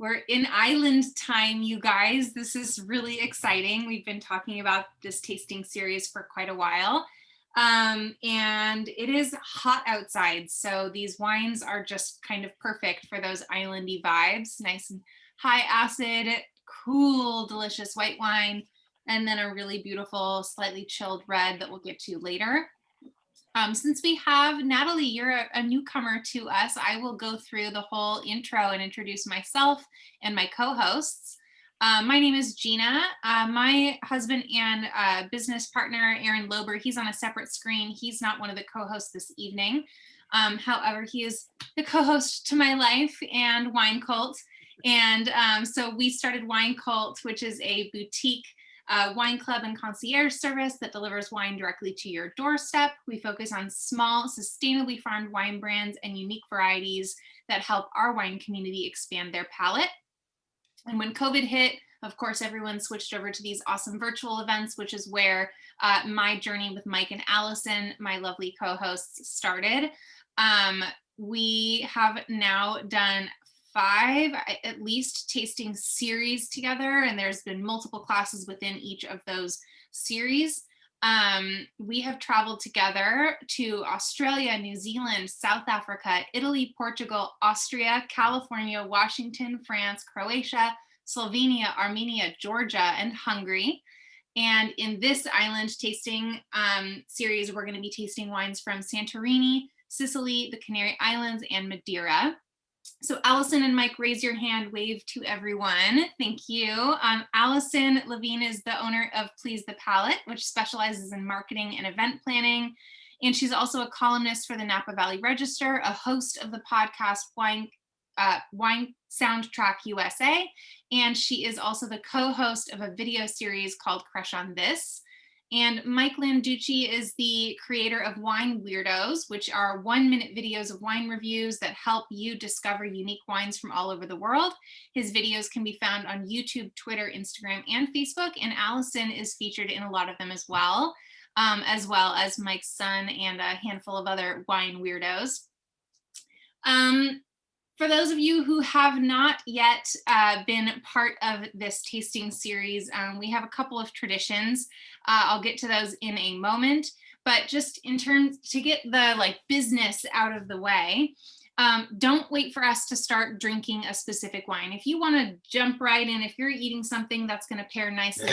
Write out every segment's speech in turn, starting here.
We're in island time, you guys. This is really exciting. We've been talking about this tasting series for quite a while. And it is hot outside, so these wines are just kind of perfect for those islandy vibes. Nice and high acid, cool, delicious white wine, and then a really beautiful, slightly chilled red that we'll get to later. Since we have Natalie, you're a newcomer to us, I will go through the whole intro and introduce myself and my co-hosts. My name is Gina. My husband and business partner, Aaron Lober, he's on a separate screen. He's not one of the co-hosts this evening. However, he is the co-host to my life and WINECULT. And so we started WINECULT, which is a boutique wine club and concierge service that delivers wine directly to your doorstep. We focus on small, sustainably farmed wine brands and unique varieties that help our wine community expand their palate. And when COVID hit, of course, everyone switched over to these awesome virtual events, which is where my journey with Mike and Allison, my lovely co-hosts, started. We have now done 5 at least tasting series together, and there's been multiple classes within each of those series. We have traveled together to Australia, New Zealand, South Africa, Italy, Portugal, Austria, California, Washington, France, Croatia, Slovenia, Armenia, Georgia, and Hungary. And in this island tasting series, we're going to be tasting wines from Santorini, Sicily, the Canary Islands, and Madeira. So Allison and Mike, raise your hand, wave to everyone. Thank you. Allison Levine is the owner of Please the Palate, which specializes in marketing and event planning. And she's also a columnist for the Napa Valley Register, a host of the podcast Wine Soundtrack USA. And she is also the co-host of a video series called Crush on This. And Mike Landucci is the creator of Wine Weirdos, which are 1-minute videos of wine reviews that help you discover unique wines from all over the world. His videos can be found on YouTube, Twitter, Instagram, and Facebook. And Allison is featured in a lot of them as well as Mike's son and a handful of other wine weirdos. For those of you who have not yet been part of this tasting series, we have a couple of traditions. I'll get to those in a moment, but just in terms to get the business out of the way, don't wait for us to start drinking a specific wine. If you want to jump right in, if you're eating something that's going to pair nicely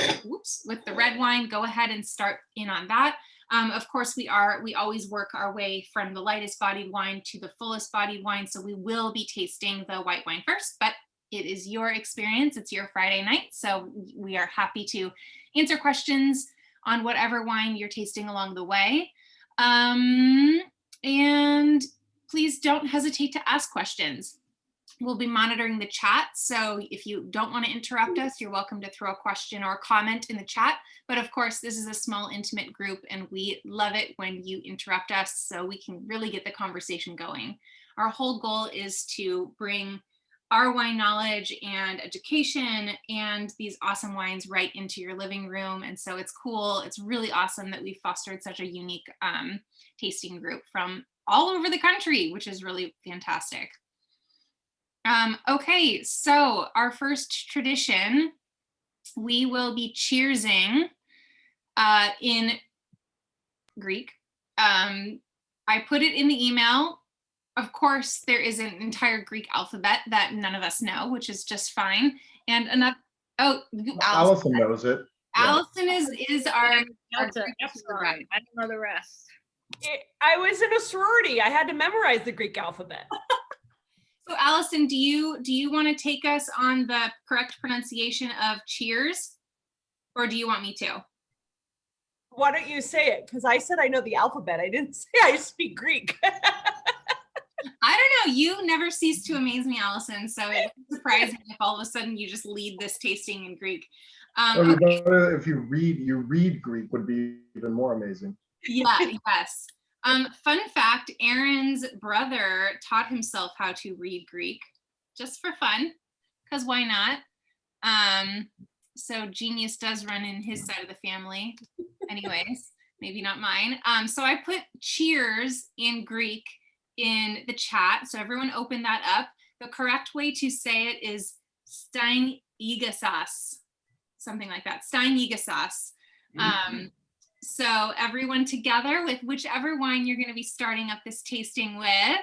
with the red wine, go ahead and start in on that. Of course, we always work our way from the lightest bodied wine to the fullest bodied wine. So we will be tasting the white wine first, but it is your experience. It's your Friday night. So we are happy to answer questions on whatever wine you're tasting along the way. And please don't hesitate to ask questions. We'll be monitoring the chat, so if you don't want to interrupt us, you're welcome to throw a question or a comment in the chat. But of course, this is a small, intimate group, and we love it when you interrupt us so we can really get the conversation going. Our whole goal is to bring our wine knowledge and education and these awesome wines right into your living room. And so it's cool. It's really awesome that we fostered such a unique tasting group from all over the country, which is really fantastic. Okay, so our first tradition, we will be cheersing in Greek. I put it in the email. Of course, there is an entire Greek alphabet that none of us know, which is just fine. And another, Allison knows it. Allison is our Greek I don't know the rest. I was in a sorority. I had to memorize the Greek alphabet. So Allison, do you want to take us on the correct pronunciation of cheers, or do you want me to? Why don't you say it? Because I said I know the alphabet. I didn't say I speak Greek. I don't know. You never cease to amaze me, Allison. So it's surprising if all of a sudden you just lead this tasting in Greek. Okay. If you read Greek would be even more amazing. Yeah. Yes. Fun fact, Aaron's brother taught himself how to read Greek just for fun, because why not? So genius does run in his side of the family. Anyways, maybe not mine. So I put cheers in Greek in the chat. So everyone open that up. The correct way to say it is Steiniggesas, something like that. Steiniggesas. So everyone together with whichever wine you're going to be starting up this tasting with.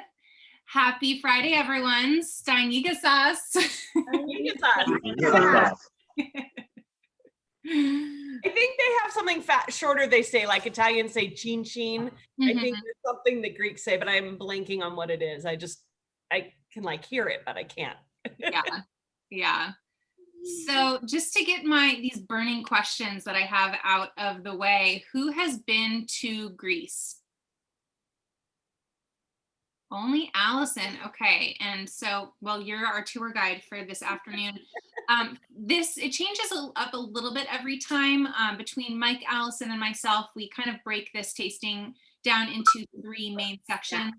Happy Friday, everyone. Steiniggesas. I think they have something shorter. They say, like Italians say chin chin. I think there's something that Greeks say, but I'm blanking on what it is. I can like hear it, but I can't. Yeah. So just to get these burning questions that I have out of the way, who has been to Greece? Only Allison. Okay. And so, well, you're our tour guide for this afternoon. It changes up a little bit every time. Between Mike, Allison, and myself, we kind of break this tasting down into 3 main sections.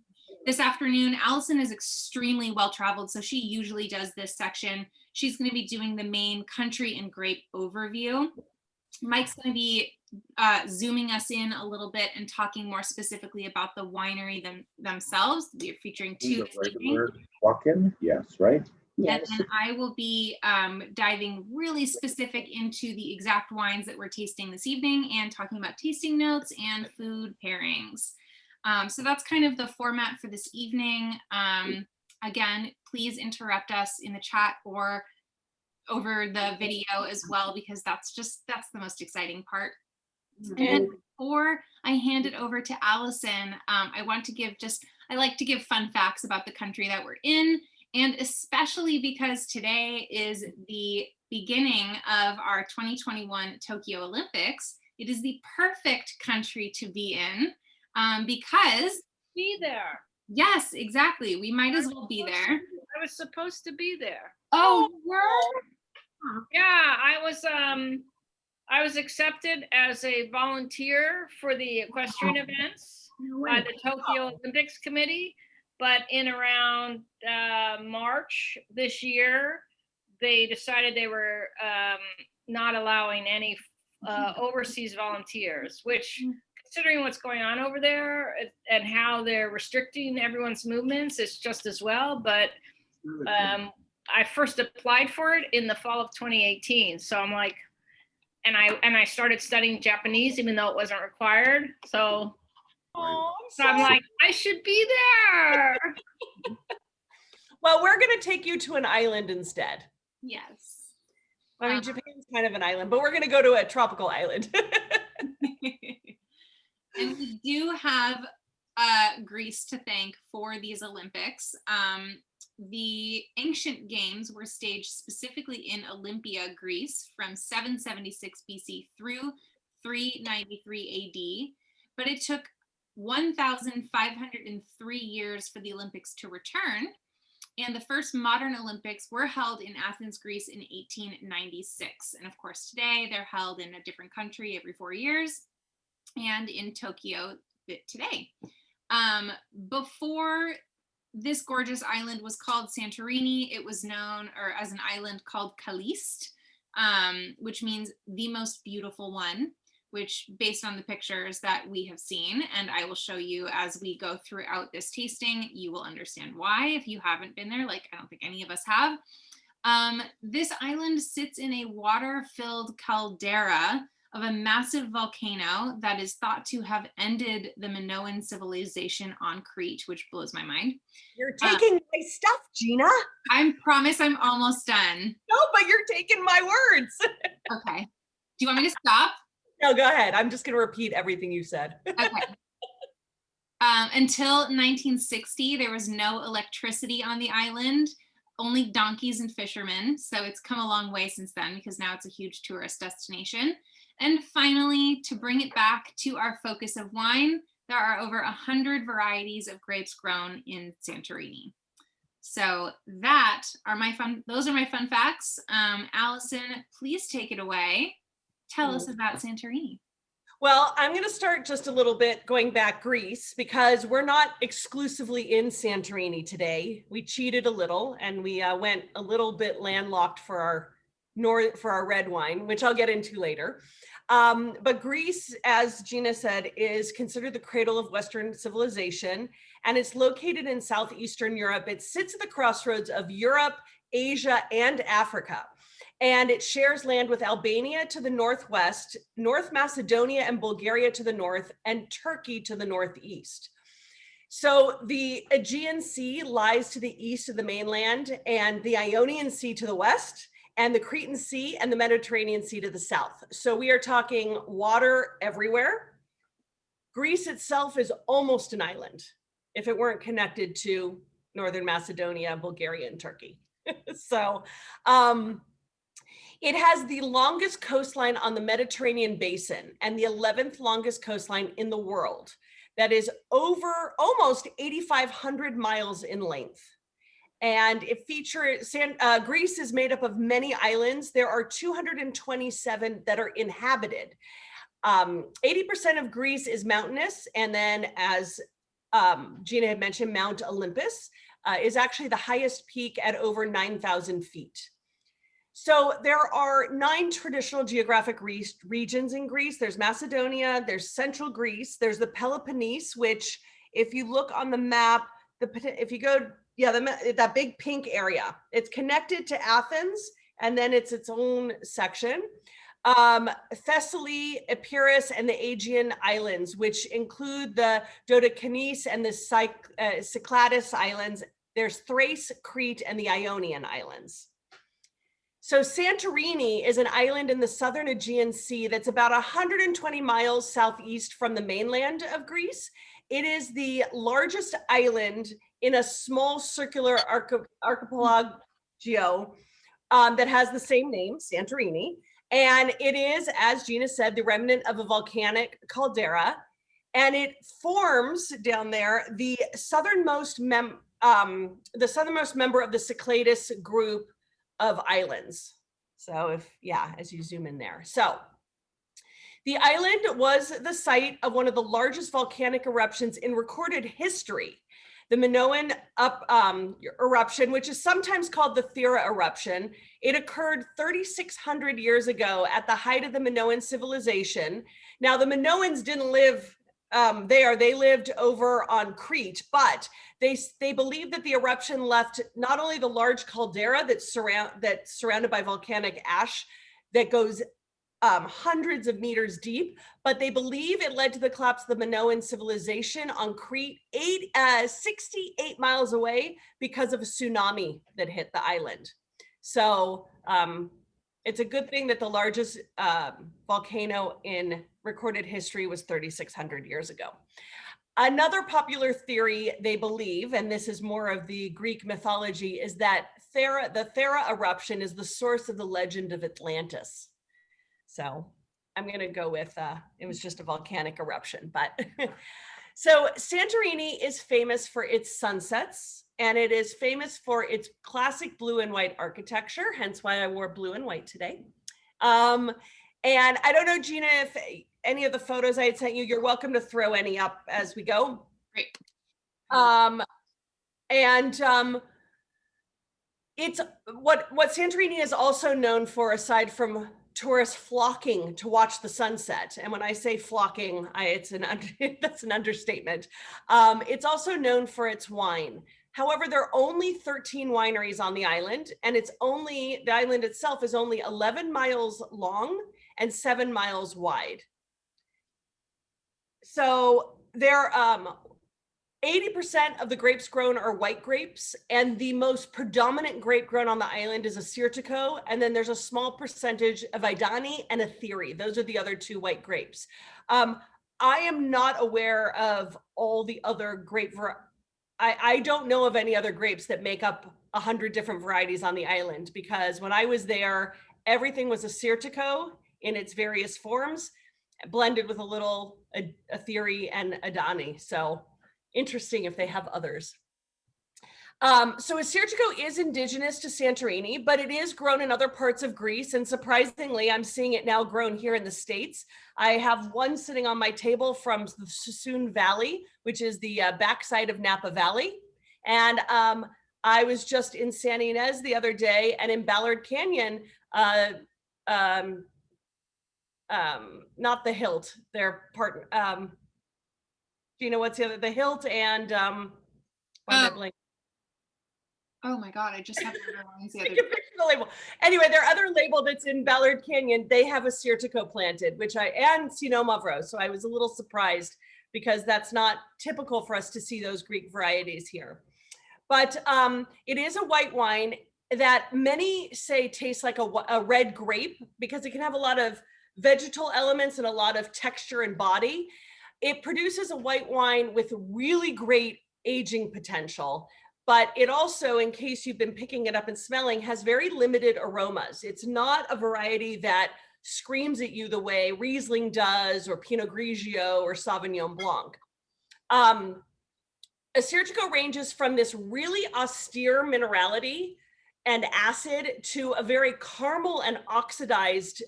This afternoon, Allison is extremely well traveled, so she usually does this section. She's going to be doing the main country and grape overview. Mike's going to be zooming us in a little bit and talking more specifically about the winery themselves. We are featuring 2 this evening. Walk-in, yes, right? Yes. And then I will be diving really specific into the exact wines that we're tasting this evening and talking about tasting notes and food pairings. So that's kind of the format for this evening. Again, please interrupt us in the chat or over the video as well, because that's the most exciting part. And then before I hand it over to Allison, I like to give fun facts about the country that we're in, and especially because today is the beginning of our 2021 Tokyo Olympics. It is the perfect country to be in because Be there. yes, exactly. We might as well be there. I was supposed to be there. Oh, you were? Yeah, I was accepted as a volunteer for the equestrian events by the Tokyo Olympics Committee, but in around March this year, they decided they were not allowing any overseas volunteers, which, considering what's going on over there and how they're restricting everyone's movements, it's just as well. But I first applied for it in the fall of 2018. So I'm like, and I started studying Japanese, even though it wasn't required. So, I'm like, I should be there. Well, we're going to take you to an island instead. Yes. I mean, Japan's kind of an island, but we're going to go to a tropical island. And we do have Greece to thank for these Olympics. The ancient games were staged specifically in Olympia, Greece, from 776 BC through 393 AD, but it took 1,503 years for the Olympics to return. And the first modern Olympics were held in Athens, Greece in 1896. And of course, today they're held in a different country every 4 years, and in Tokyo today. Before this gorgeous island was called Santorini, it was known as an island called Kalist, which means the most beautiful one, which based on the pictures that we have seen, and I will show you as we go throughout this tasting, you will understand why if you haven't been there, like I don't think any of us have. This island sits in a water-filled caldera of a massive volcano that is thought to have ended the Minoan civilization on Crete, which blows my mind. You're taking my stuff, Gina. I promise I'm almost done. No, but you're taking my words. Okay. Do you want me to stop? No, go ahead. I'm just going to repeat everything you said. Okay. Until 1960, there was no electricity on the island, only donkeys and fishermen. So it's come a long way since then, because now it's a huge tourist destination. And finally, to bring it back to our focus of wine, there are over 100 varieties of grapes grown in Santorini. So those are my fun facts. Allison, please take it away. Tell us about Santorini. Well, I'm going to start just a little bit going back Greece, because we're not exclusively in Santorini today. We cheated a little and we went a little bit landlocked for our red wine, which I'll get into later. But Greece, as Gina said, is considered the cradle of Western civilization, and it's located in Southeastern Europe. It sits at the crossroads of Europe, Asia, and Africa. And it shares land with Albania to the northwest, North Macedonia and Bulgaria to the north, and Turkey to the northeast. So the Aegean Sea lies to the east of the mainland, and the Ionian Sea to the west, and the Cretan Sea and the Mediterranean Sea to the south. So we are talking water everywhere. Greece itself is almost an island if it weren't connected to Northern Macedonia, Bulgaria, and Turkey. So it has the longest coastline on the Mediterranean basin and the 11th longest coastline in the world. That is over almost 8,500 miles in length. And it features, Greece is made up of many islands. There are 227 that are inhabited. 80% of Greece is mountainous. And then as Gina had mentioned, Mount Olympus is actually the highest peak at over 9,000 feet. So there are 9 traditional geographic regions in Greece. There's Macedonia, there's Central Greece, there's the Peloponnese, which if you look on the map, if you go, that big pink area, it's connected to Athens, and then it's its own section. Thessaly, Epirus, and the Aegean Islands, which include the Dodecanese and the Cyclades Islands. There's Thrace, Crete, and the Ionian Islands. So Santorini is an island in the southern Aegean Sea that's about 120 miles southeast from the mainland of Greece. It is the largest island in a small circular archipelago that has the same name, Santorini. And it is, as Gina said, the remnant of a volcanic caldera. And it forms down there the southernmost member of the Cyclades group of islands. So as you zoom in there. So the island was the site of one of the largest volcanic eruptions in recorded history. The Minoan eruption, which is sometimes called the Thera eruption. It occurred 3,600 years ago at the height of the Minoan civilization. Now the Minoans didn't live there, they lived over on Crete, but they believe that the eruption left not only the large caldera that's surrounded by volcanic ash that goes hundreds of meters deep, but they believe it led to the collapse of the Minoan civilization on Crete 68 miles away because of a tsunami that hit the island. So it's a good thing that the largest volcano in recorded history was 3,600 years ago. Another popular theory they believe, and this is more of the Greek mythology, is that the Thera eruption is the source of the legend of Atlantis. So I'm going to go with it was just a volcanic eruption. But so Santorini is famous for its sunsets, and it is famous for its classic blue and white architecture, hence why I wore blue and white today. And I don't know, Gina, if any of the photos I had sent you, you're welcome to throw any up as we go. Great. It's what Santorini is also known for, aside from tourists flocking to watch the sunset. And when I say flocking, that's an understatement. It's also known for its wine. However, there are only 13 wineries on the island, and the island itself is only 11 miles long and 7 miles wide. So there 80% of the grapes grown are white grapes, and the most predominant grape grown on the island is Assyrtiko, and then there's a small percentage of Idani and Athiri. Those are the other 2 white grapes. I am not aware of all the other grape I don't know of any other grapes that make up 100 different varieties on the island, because when I was there, everything was Assyrtiko in its various forms, blended with a little Athiri and Adani. So interesting if they have others. So Assyrtiko is indigenous to Santorini, but it is grown in other parts of Greece. And surprisingly, I'm seeing it now grown here in the States. I have one sitting on my table from the Sassoon Valley, which is the backside of Napa Valley. And I was just in San Ynez the other day, and in Ballard Canyon, not the Hilt, they're part, do you know what's the other, the Hilt and, Oh my God, I just had one of the wines the Take other a day. picture of the label. Anyway, their other label that's in Ballard Canyon, they have Assyrtiko planted, and Sonoma of Rose. So I was a little surprised because that's not typical for us to see those Greek varieties here. But it is a white wine that many say tastes like a red grape because it can have a lot of vegetal elements and a lot of texture and body. It produces a white wine with really great aging potential, but it also, in case you've been picking it up and smelling, has very limited aromas. It's not a variety that screams at you the way Riesling does, or Pinot Grigio, or Sauvignon Blanc. Assyrtiko ranges from this really austere minerality and acid to a very caramel and oxidized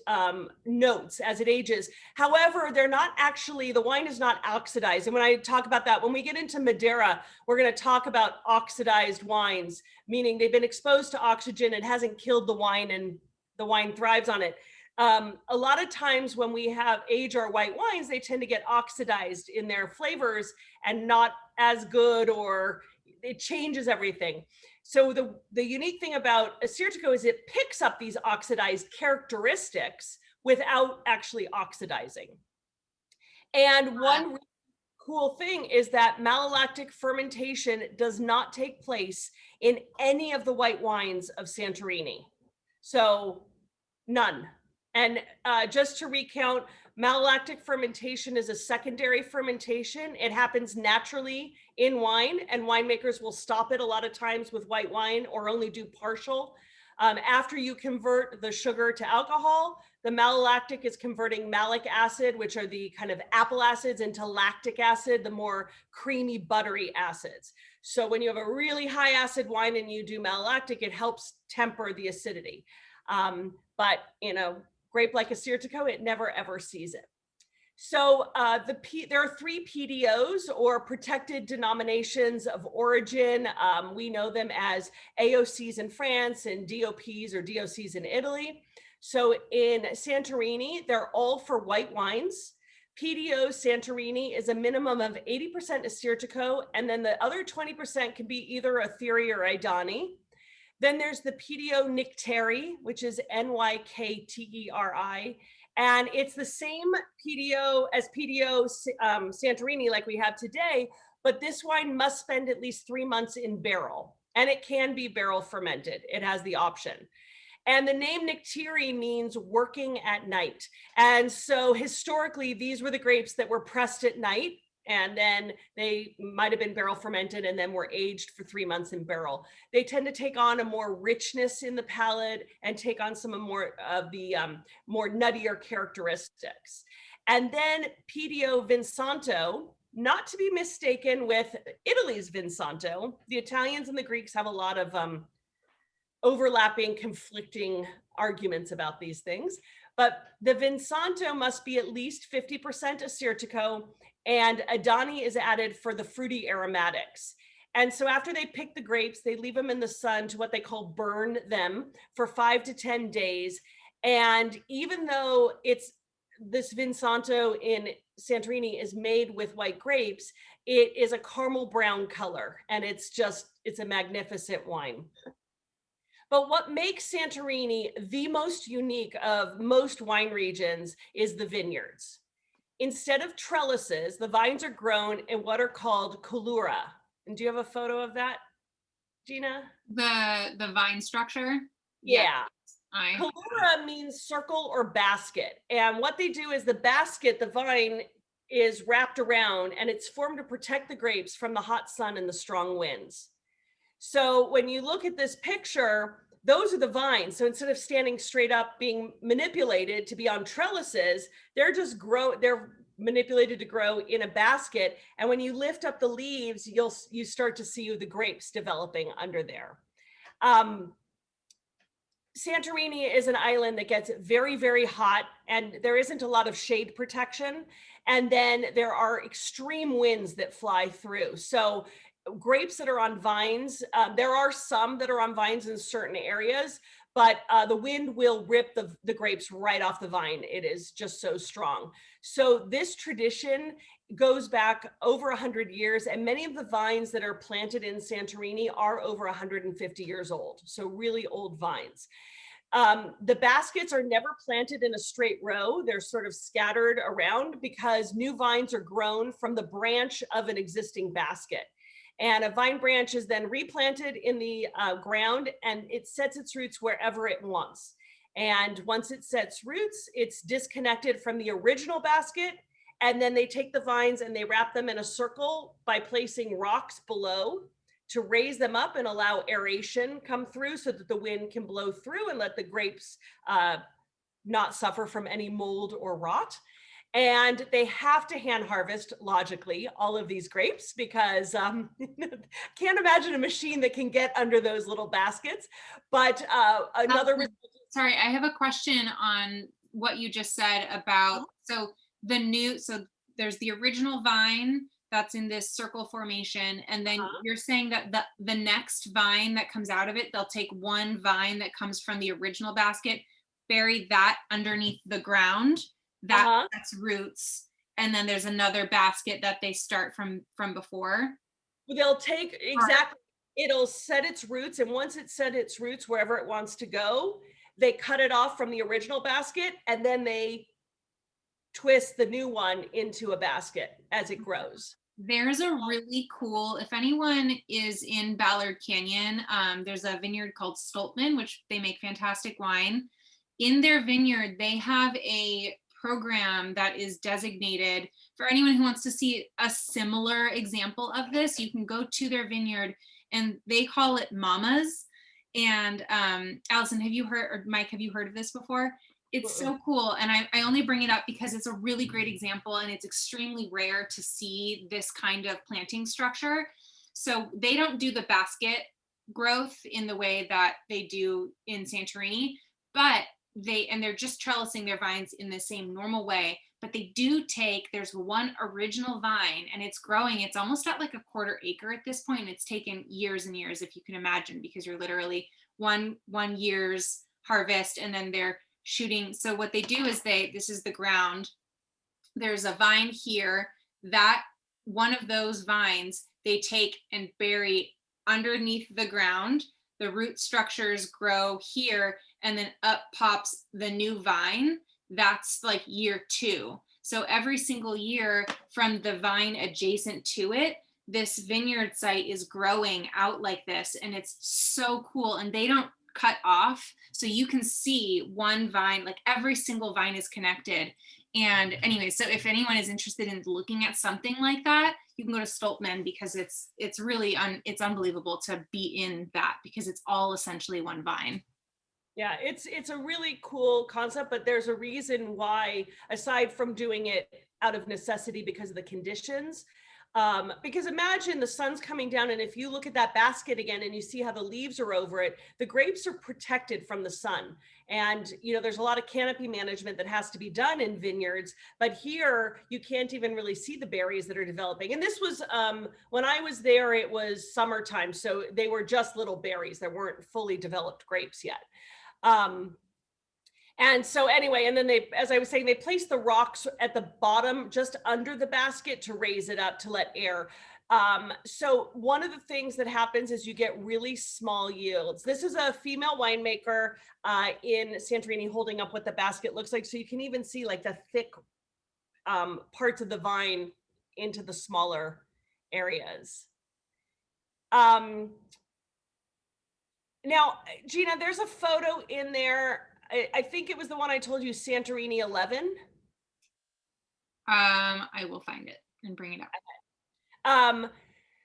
notes as it ages. However, they're not actually, the wine is not oxidized. And when I talk about that, when we get into Madeira, we're going to talk about oxidized wines, meaning they've been exposed to oxygen, it hasn't killed the wine and the wine thrives on it. A lot of times when we age our white wines, they tend to get oxidized in their flavors and not as good, or it changes everything. So the unique thing about Assyrtiko is it picks up these oxidized characteristics without actually oxidizing. And one really cool thing is that malolactic fermentation does not take place in any of the white wines of Santorini. So none. And just to recount, malolactic fermentation is a secondary fermentation. It happens naturally in wine, and winemakers will stop it a lot of times with white wine or only do partial. After you convert the sugar to alcohol, the malolactic is converting malic acid, which are the kind of apple acids, into lactic acid, the more creamy, buttery acids. So when you have a really high acid wine and you do malolactic, it helps temper the acidity. But grape like Assyrtiko, it never ever sees it. So there are 3 PDOs, or protected denominations of origin. We know them as AOCs in France and DOPs or DOCs in Italy. So in Santorini, they're all for white wines. PDO Santorini is a minimum of 80% Assyrtiko, and then the other 20% can be either a Thierry or Idani. Then there's the PDO Nykteri, which is Nykteri, and it's the same PDO as PDO Santorini like we have today, but this wine must spend at least 3 months in barrel, and it can be barrel fermented. It has the option. And the name Nykteri means working at night. And so historically, these were the grapes that were pressed at night, and then they might have been barrel fermented and then were aged for 3 months in barrel. They tend to take on a more richness in the palate and take on some more of the more nuttier characteristics. And then PDO Vinsanto, not to be mistaken with Italy's Vinsanto. The Italians and the Greeks have a lot of overlapping, conflicting arguments about these things. But the Vinsanto must be at least 50% Assyrtiko, and Idani is added for the fruity aromatics. And so after they pick the grapes, they leave them in the sun to what they call burn them for 5 to 10 days. And even though this Vinsanto in Santorini is made with white grapes, it is a caramel brown color, and it's a magnificent wine. But what makes Santorini the most unique of most wine regions is the vineyards. Instead of trellises, the vines are grown in what are called collura. And do you have a photo of that, Gina? The vine structure? Yeah. Collura means circle or basket. And what they do is the vine is wrapped around, and it's formed to protect the grapes from the hot sun and the strong winds. So when you look at this picture, those are the vines. So instead of standing straight up being manipulated to be on trellises, they're manipulated to grow in a basket. And when you lift up the leaves, you start to see the grapes developing under there. Santorini is an island that gets very, very hot, and there isn't a lot of shade protection. And then there are extreme winds that fly through. So grapes that are on vines, there are some that are on vines in certain areas, but the wind will rip the grapes right off the vine. It is just so strong. So this tradition goes back over 100 years, and many of the vines that are planted in Santorini are over 150 years old. So really old vines. The baskets are never planted in a straight row. They're sort of scattered around because new vines are grown from the branch of an existing basket. And a vine branch is then replanted in the ground, and it sets its roots wherever it wants. And once it sets roots, it's disconnected from the original basket. And then they take the vines and they wrap them in a circle by placing rocks below to raise them up and allow aeration come through so that the wind can blow through and let the grapes not suffer from any mold or rot. And they have to hand harvest, logically, all of these grapes because can't imagine a machine that can get under those little baskets. But Sorry, I have a question on what you just said about, so there's the original vine that's in this circle formation, and then you're saying that the next vine that comes out of it, they'll take one vine that comes from the original basket, bury that underneath the ground, that's roots, and then there's another basket that they start from before. They'll take, exactly, it'll set its roots, and once it's set its roots wherever it wants to go, they cut it off from the original basket, and then they twist the new one into a basket as it grows. There's a really cool, if anyone is in Ballard Canyon, there's a vineyard called Stoltman, which they make fantastic wine. In their vineyard, they have a program that is designated for anyone who wants to see a similar example of this. You can go to their vineyard and they call it Mamas. And Allison, have you heard, or Mike, have you heard of this before? It's so cool. And I only bring it up because it's a really great example, and it's extremely rare to see this kind of planting structure. So they don't do the basket growth in the way that they do in Santorini, but they're just trellising their vines in the same normal way. But they do there's one original vine, and it's growing. It's almost at like a quarter acre at this point. And it's taken years and years, if you can imagine, because you're literally one year's harvest, and then they're shooting. So what they do is this is the ground. There's a vine here, that one of those vines they take and bury underneath the ground. The root structures grow here, and then up pops the new vine. That's like year 2. So every single year from the vine adjacent to it, this vineyard site is growing out like this, and it's so cool. And they don't cut off, so you can see one vine, like every single vine is connected. And anyway, so if anyone is interested in looking at something like that, you can go to Stoltman, because it's really it's unbelievable to be in that, because it's all essentially one vine. Yeah, it's a really cool concept, but there's a reason why, aside from doing it out of necessity because of the conditions. Because imagine the sun's coming down, and if you look at that basket again and you see how the leaves are over it, the grapes are protected from the sun. And, there's a lot of canopy management that has to be done in vineyards, but here you can't even really see the berries that are developing. And this was, when I was there, it was summertime. So they were just little berries. There weren't fully developed grapes yet. And so anyway, and then as I was saying, they place the rocks at the bottom just under the basket to raise it up to let air. So one of the things that happens is you get really small yields. This is a female winemaker in Santorini holding up what the basket looks like. So you can even see like the thick parts of the vine into the smaller areas. Now, Gina, there's a photo in there. I think it was the one I told you, Santorini 11. I will find it and bring it up.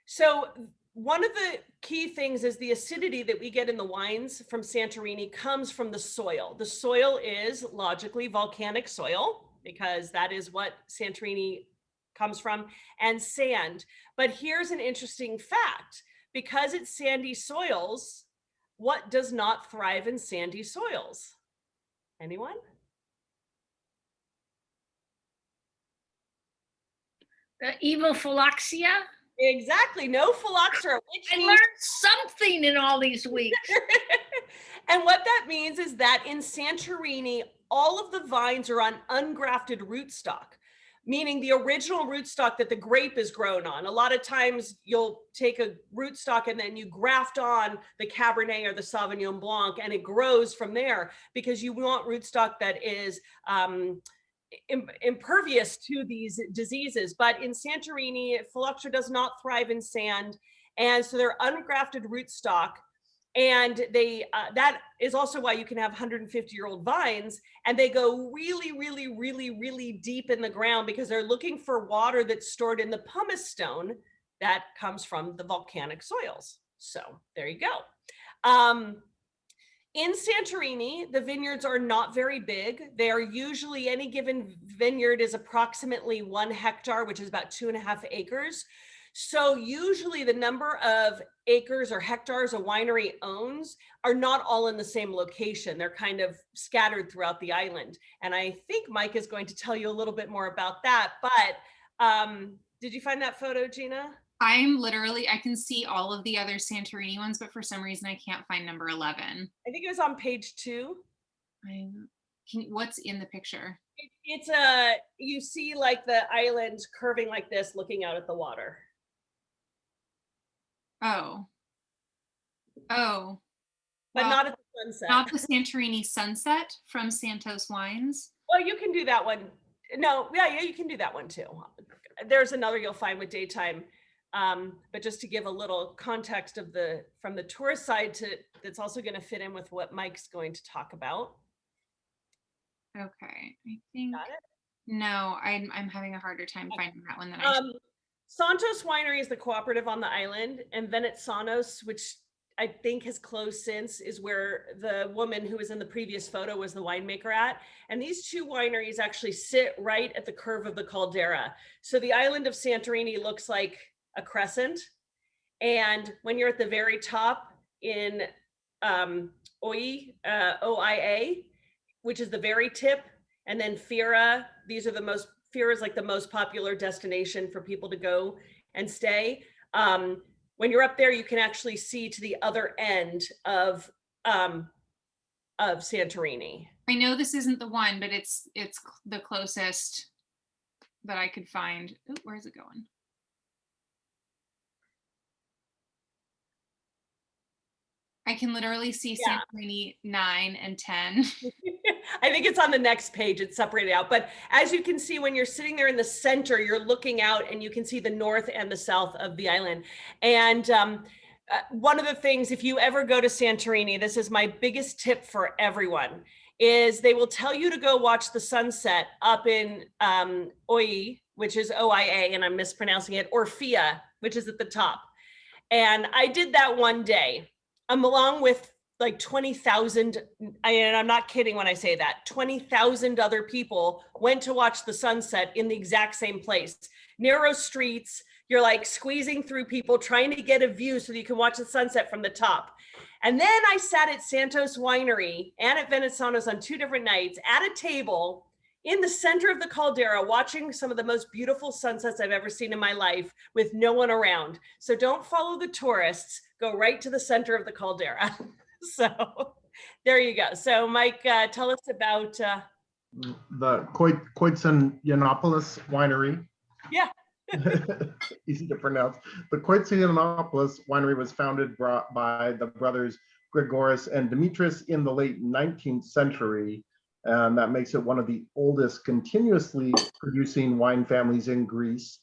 So one of the key things is the acidity that we get in the wines from Santorini comes from the soil. The soil is logically volcanic soil, because that is what Santorini comes from, and sand. But here's an interesting fact. Because it's sandy soils, what does not thrive in sandy soils? Anyone? The evil phylloxera. Exactly, no phylloxera. I learned something in all these weeks. And what that means is that in Santorini, all of the vines are on ungrafted rootstock, meaning the original rootstock that the grape is grown on. A lot of times you'll take a rootstock and then you graft on the Cabernet or the Sauvignon Blanc, and it grows from there because you want rootstock that is impervious to these diseases. But in Santorini, Phylloxera does not thrive in sand. And so they're ungrafted rootstock. And they that is also why you can have 150-year-old vines, and they go really, really, really, really deep in the ground because they're looking for water that's stored in the pumice stone that comes from the volcanic soils. So there you go. In Santorini, the vineyards are not very big. They are usually, any given vineyard is approximately 1 hectare, which is about 2.5 acres. So usually the number of acres or hectares a winery owns are not all in the same location. They're kind of scattered throughout the island. And I think Mike is going to tell you a little bit more about that. But did you find that photo, Gina? I can see all of the other Santorini ones, but for some reason I can't find number 11. I think it was on page 2. What's in the picture? It's you see like the island curving like this, looking out at the water. Oh, But well, not at the sunset. not the Santorini sunset from Santos Wines. Well, you can do that one. No, yeah, you can do that one too. There's another you'll find with daytime. But just to give a little context of from the tourist side that's also going to fit in with what Mike's going to talk about. Okay, I think. Got it? No, I'm having a harder time finding that one than I should. Santos Winery is the cooperative on the island, and Venetzanos, which I think has closed since, is where the woman who was in the previous photo was the winemaker at. And these two wineries actually sit right at the curve of the caldera. So the island of Santorini looks like a crescent. And when you're at the very top in OIA, which is the very tip, and then Fira, Fira is like the most popular destination for people to go and stay. When you're up there, you can actually see to the other end of Santorini. I know this isn't the one, but it's the closest that I could find. Ooh, where's it going? I can literally see Santorini 9 and 10. I think it's on the next page, it's separated out. But as you can see, when you're sitting there in the center, you're looking out and you can see the north and the south of the island. And one of the things, if you ever go to Santorini, this is my biggest tip for everyone, is they will tell you to go watch the sunset up in Oi, which is OIA, and I'm mispronouncing it, or Fia, which is at the top. And I did that one day. Along with like 20,000, and I'm not kidding when I say that, 20,000 other people went to watch the sunset in the exact same place. Narrow streets, you're like squeezing through people trying to get a view so that you can watch the sunset from the top. And then I sat at Santos Winery and at Venetzanos on 2 different nights at a table in the center of the caldera, watching some of the most beautiful sunsets I've ever seen in my life with no one around. So don't follow the tourists, go right to the center of the caldera. So there you go. So Mike, tell us about the Koitsygianopoulos winery. Yeah. Easy to pronounce. The Koitsygianopoulos winery was founded by the brothers Grigoris and Dimitris in the late 19th century. And that makes it one of the oldest continuously producing wine families in Greece.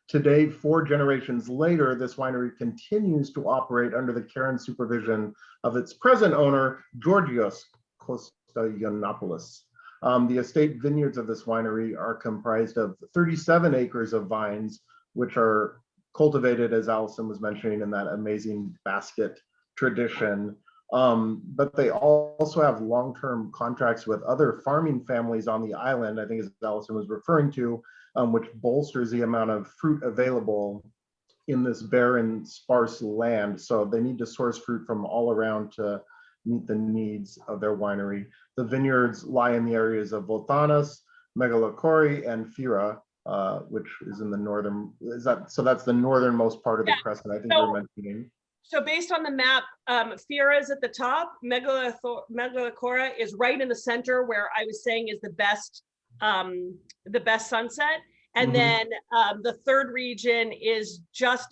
Today, 4 generations later, this winery continues to operate under the care and supervision of its present owner, Georgios Koitsygianopoulos. The estate vineyards of this winery are comprised of 37 acres of vines, which are cultivated, as Allison was mentioning, in that amazing basket tradition. But they also have long-term contracts with other farming families on the island, I think as Allison was referring to, which bolsters the amount of fruit available in this barren, sparse land. So they need to source fruit from all around to meet the needs of their winery. The vineyards lie in the areas of Voltanas, Megalokori, and Fira, which is in the northern, so that's the northernmost part of the crescent, I think you're mentioning. So based on the map, Fiera is at the top. Megalocora is right in the center, where I was saying is the best sunset. And then the third region is just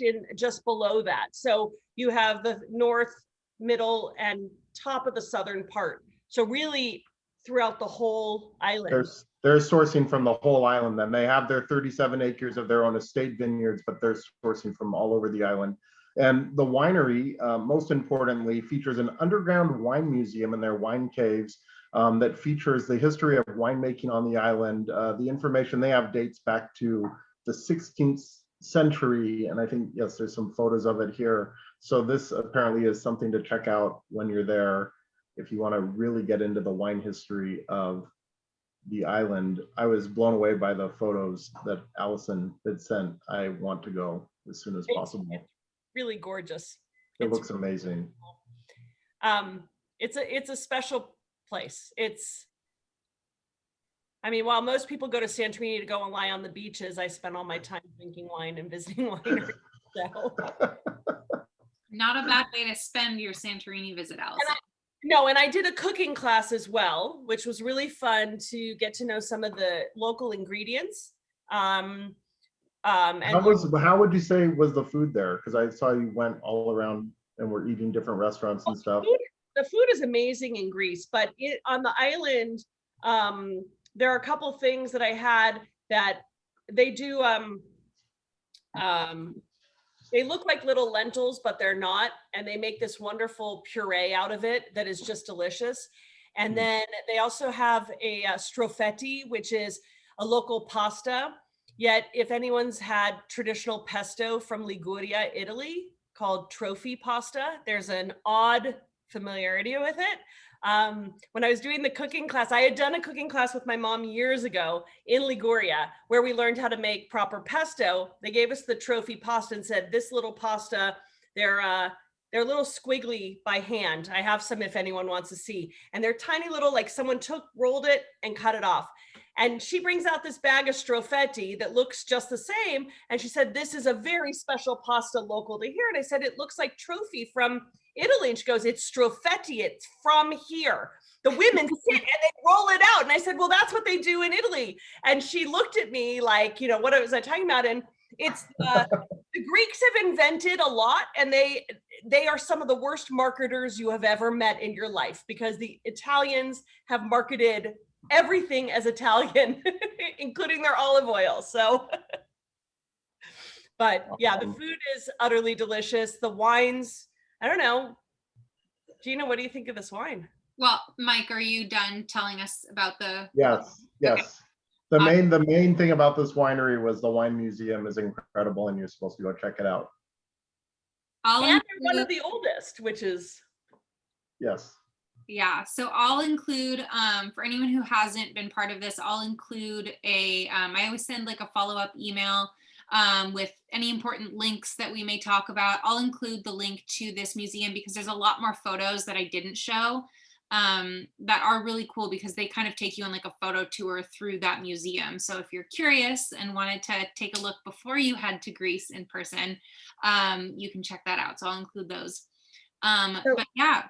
below that. So you have the north, middle, and top of the southern part. So really throughout the whole island. They're sourcing from the whole island. Then they have their 37 acres of their own estate vineyards, but they're sourcing from all over the island. And the winery, most importantly, features an underground wine museum in their wine caves that features the history of winemaking on the island. The information they have dates back to the 16th century. And I think, yes, there's some photos of it here. So this apparently is something to check out when you're there, if you want to really get into the wine history of the island. I was blown away by the photos that Allison had sent. I want to go as soon as possible. It's really gorgeous. It looks amazing. It's a special place. I mean, while most people go to Santorini to go and lie on the beaches, I spend all my time drinking wine and visiting wineries. So. Not a bad way to spend your Santorini visit, Allison. And I did a cooking class as well, which was really fun to get to know some of the local ingredients. And how would you say was the food there? Because I saw you went all around and were eating different restaurants and stuff. The food is amazing in Greece, but on the island, there are a couple things that I had that they do. They look like little lentils, but they're not. And they make this wonderful puree out of it that is just delicious. And then they also have a strofetti, which is a local pasta. Yet if anyone's had traditional pesto from Liguria, Italy, called trophy pasta, there's an odd familiarity with it. When I was doing the cooking class, I had done a cooking class with my mom years ago in Liguria, where we learned how to make proper pesto. They gave us the trophy pasta and said, this little pasta, they're a little squiggly by hand. I have some if anyone wants to see. And they're tiny little, like someone rolled it and cut it off. And she brings out this bag of strofetti that looks just the same. And she said, this is a very special pasta local to here. And I said, it looks like trophy from Italy. And she goes, it's strofetti, it's from here. The women sit and they roll it out. And I said, well, that's what they do in Italy. And she looked at me like, what was I talking about? And it's the Greeks have invented a lot, and they are some of the worst marketers you have ever met in your life, because the Italians have marketed everything as Italian, including their olive oil. So, but yeah, the food is utterly delicious. The wines, I don't know. Gina, what do you think of this wine? Well, Mike, are you done telling us about the? Yes. Okay. The main thing about this winery was the wine museum is incredible, and you're supposed to go check it out. And they're one of the oldest, which is. Yes. Yeah, so I'll include, for anyone who hasn't been part of this, I'll include I always send like a follow-up email with any important links that we may talk about. I'll include the link to this museum because there's a lot more photos that I didn't show that are really cool, because they kind of take you on like a photo tour through that museum. So if you're curious and wanted to take a look before you head to Greece in person, you can check that out. So I'll include those. But yeah.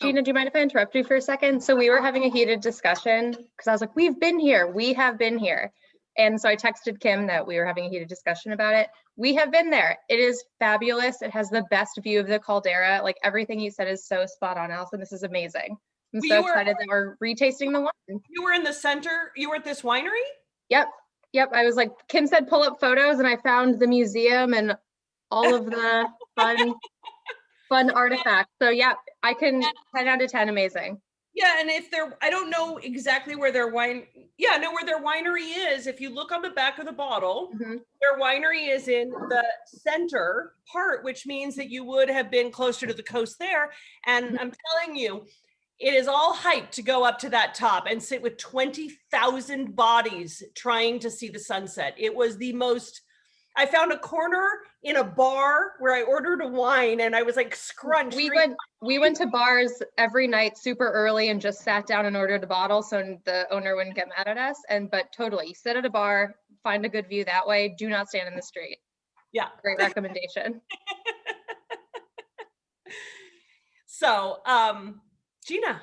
Gina, do you mind if I interrupt you for a second? So we were having a heated discussion because I was like, we've been here, we have been here. And so I texted Kim that we were having a heated discussion about it. We have been there. It is fabulous. It has the best view of the caldera. Like everything you said is so spot on, Allison. This is amazing. I'm so excited that we're retasting the wine. You were in the center, you were at this winery? Yep. I was like, Kim said, pull up photos, and I found the museum and all of the fun artifacts. So yeah, I can 10 out of 10, amazing. Yeah, and if I don't know exactly where their where their winery is. If you look on the back of the bottle, their winery is in the center part, which means that you would have been closer to the coast there. And I'm telling you, it is all hyped to go up to that top and sit with 20,000 bodies trying to see the sunset. It was the most. I found a corner in a bar where I ordered a wine, and I was like scrunched. We went to bars every night super early and just sat down and ordered a bottle so the owner wouldn't get mad at us. But totally, sit at a bar, find a good view that way. Do not stand in the street. Yeah. Great recommendation. So, Gina.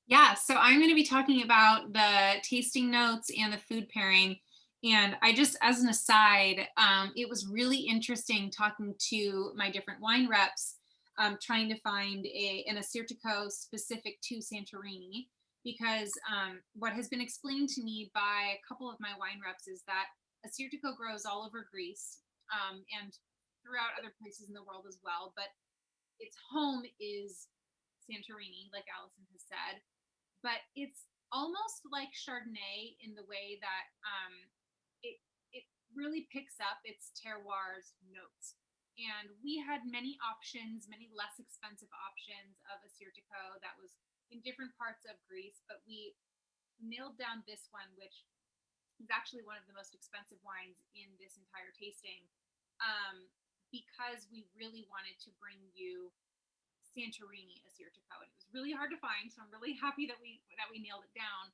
Yeah, so I'm going to be talking about the tasting notes and the food pairing. And I just, as an aside, it was really interesting talking to my different wine reps, trying to find an Assyrtiko specific to Santorini, because what has been explained to me by a couple of my wine reps is that Assyrtiko grows all over Greece and throughout other places in the world as well, but its home is Santorini, like Allison has said. But it's almost like Chardonnay in the way that it really picks up its terroirs notes. And we had many options, many less expensive options of Assyrtiko that was in different parts of Greece, but we nailed down this one, which is actually one of the most expensive wines in this entire tasting, because we really wanted to bring you Santorini Assyrtiko, and it was really hard to find, so I'm really happy that we nailed it down.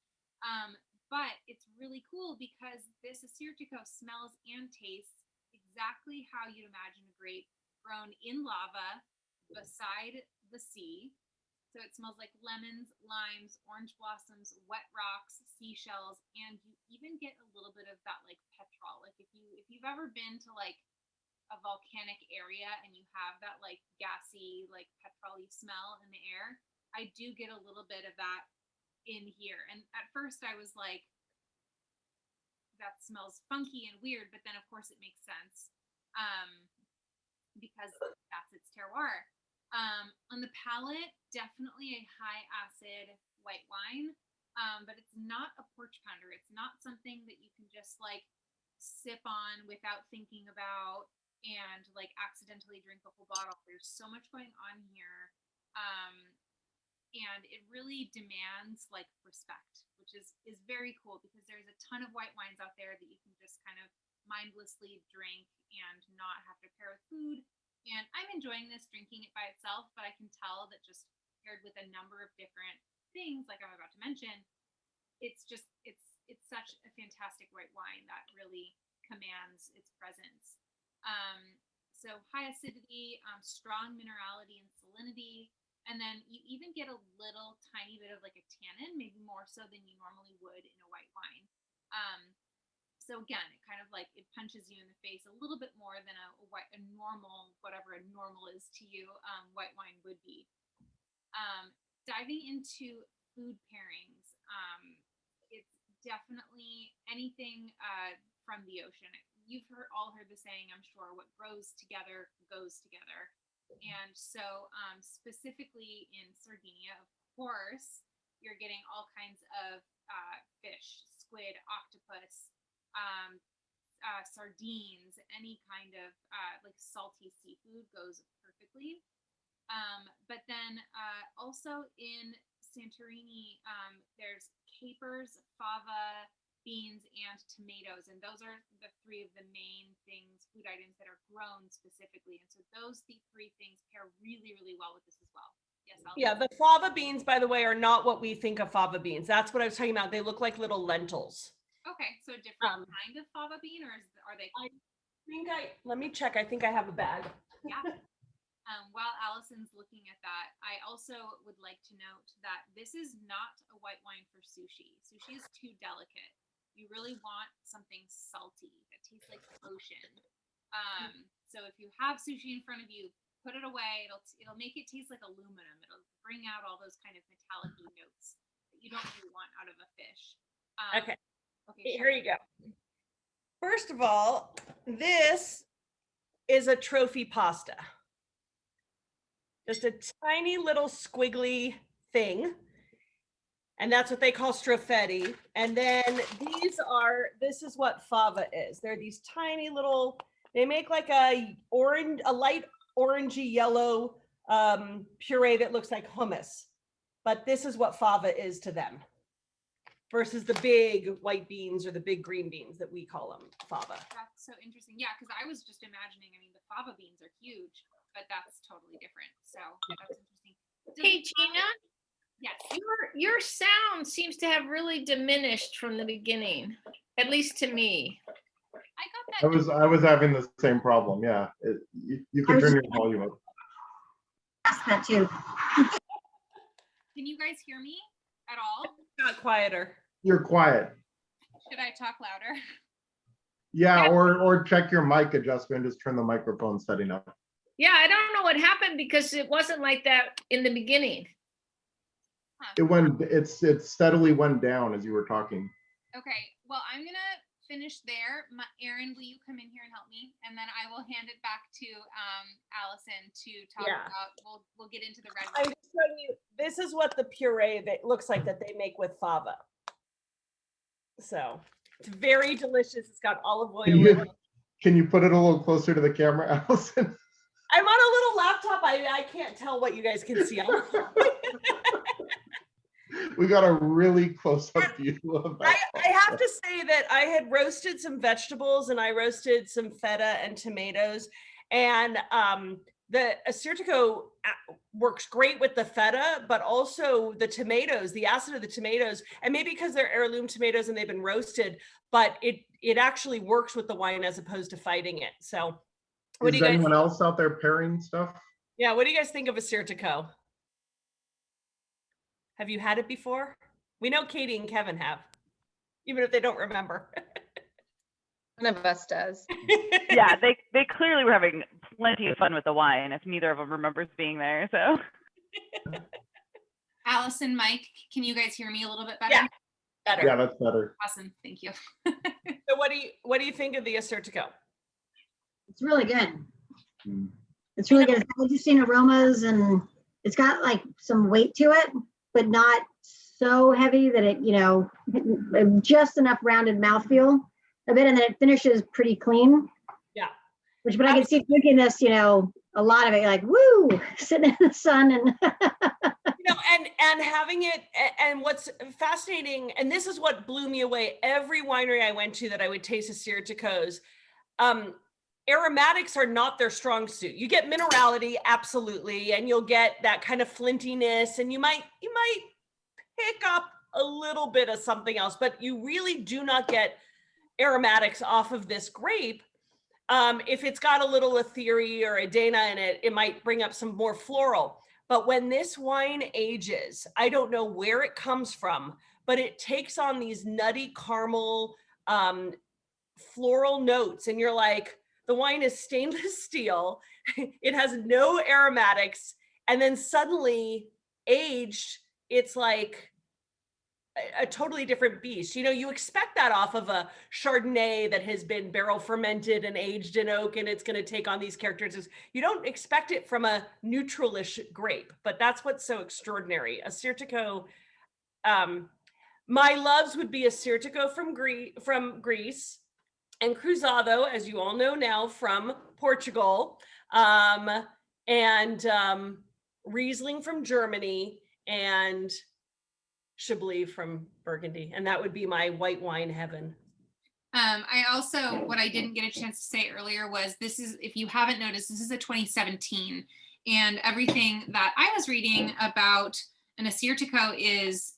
But it's really cool because this Assyrtiko smells and tastes exactly how you'd imagine a grape grown in lava beside the sea. So it smells like lemons, limes, orange blossoms, wet rocks, seashells, and you even get a little bit of that like petrol. Like if you've ever been to like a volcanic area and you have that like gassy, like petrol-y smell in the air, I do get a little bit of that in here. And at first I was like, that smells funky and weird, but then of course it makes sense because that's its terroir. On the palate, definitely a high acid white wine, but it's not a porch pounder. It's not something that you can just like sip on without thinking about and like accidentally drink the whole bottle. There's so much going on here. And it really demands like respect, which is very cool because there's a ton of white wines out there that you can just kind of mindlessly drink and not have to pair with food. And I'm enjoying this drinking it by itself, but I can tell that just paired with a number of different things like I'm about to mention, it's such a fantastic white wine that really commands its presence. So high acidity, strong minerality and salinity, and then you even get a little tiny bit of like a tannin, maybe more so than you normally would in a white wine. So again, it kind of like it punches you in the face a little bit more than a normal, whatever a normal is to you, white wine would be. Diving into food pairings, it's definitely anything from the ocean. You've all heard the saying, I'm sure, what grows together goes together. And so specifically in Sardinia, of course, you're getting all kinds of fish, squid, octopus, sardines, any kind of like salty seafood goes perfectly. But then also in Santorini, there's capers, fava, beans, and tomatoes, and those are the three of the main food items that are grown specifically. And so those three things pair really, really well with this as well. Yes, Yeah, the fava beans, by the way, are not what we think of fava beans. That's what I was talking about. They look like little lentils. Okay, so a different kind of fava bean, or are they? Let me check. I think I have a bag. Yeah. While Allison's looking at that, I also would like to note that this is not a white wine for sushi. Sushi is too delicate. You really want something salty that tastes like the ocean. So if you have sushi in front of you, put it away. It'll make it taste like aluminum. It'll bring out all those kind of metallic notes that you don't really want out of a fish. Okay, here you go. First of all, this is a trophy pasta. Just a tiny little squiggly thing. And that's what they call strofetti. And then this is what fava is. They're these tiny little, they make like a light orangey yellow puree that looks like hummus. But this is what fava is to them versus the big white beans or the big green beans that we call them fava. That's so interesting. Yeah, because I was just imagining, I mean, the fava beans are huge, but that's totally different. So that's interesting. Hey, Gina? Yes. Your sound seems to have really diminished from the beginning, at least to me. I got that. I was having the same problem. Yeah, you could turn your volume up. ask that too. Can you guys hear me at all? Got quieter. You're quiet. Should I talk louder? Yeah, or check your mic adjustment, just turn the microphone setting up. Yeah, I don't know what happened because it wasn't like that in the beginning. It steadily went down as you were talking. Okay, well, I'm gonna finish there. Erin, will you come in here and help me? And then I will hand it back to Allison to talk about, we'll get into the red I'm wine. just showing you, this is what the puree that looks like that they make with fava. So it's very delicious. It's got olive oil. Can you put it a little closer to the camera, Allison? I'm on a little laptop. I can't tell what you guys can see. We got a really close-up view of that. I have to say that I had roasted some vegetables and I roasted some feta and tomatoes, and the Assyrtiko works great with the feta, but also the tomatoes, the acid of the tomatoes, and maybe because they're heirloom tomatoes and they've been roasted, but it actually works with the wine as opposed to fighting it. So what do you guys, anyone else out there pairing stuff? yeah, what do you guys think of Assyrtiko? Have you had it before? We know Katie and Kevin have, even if they don't remember. One of us does. Yeah, they clearly were having plenty of fun with the wine if neither of them remembers being there. So Allison, Mike, can you guys hear me a little bit better? Yeah, better. Yeah, that's better. Awesome, thank you. So what do you think of the Assyrtiko? It's really good. Mm. It's really good. It's got interesting aromas and it's got like some weight to it, but not so heavy that it, just enough rounded mouthfeel a bit, and then it finishes pretty clean. Yeah. But I can see drinking this, a lot of it, like, woo, sitting in the sun and. And having it, and what's fascinating, and this is what blew me away, every winery I went to that I would taste Assyrtikos, aromatics are not their strong suit. You get minerality, absolutely, and you'll get that kind of flintiness, and you might pick up a little bit of something else, but you really do not get aromatics off of this grape. If it's got a little Aetheri or Adana in it, it might bring up some more floral. But when this wine ages, I don't know where it comes from, but it takes on these nutty caramel, floral notes, and you're like, the wine is stainless steel, it has no aromatics, and then suddenly aged, it's like a totally different beast. You expect that off of a Chardonnay that has been barrel fermented and aged in oak, and it's going to take on these characteristics. You don't expect it from a neutralish grape, but that's what's so extraordinary. Assyrtiko, my loves would be Assyrtiko from Greece, and Cruzado, as you all know now, from Portugal, and Riesling from Germany, and Chablis from Burgundy. And that would be my white wine heaven. I also, what I didn't get a chance to say earlier was, this is, if you haven't noticed, this is a 2017, and everything that I was reading about an Assyrtiko is,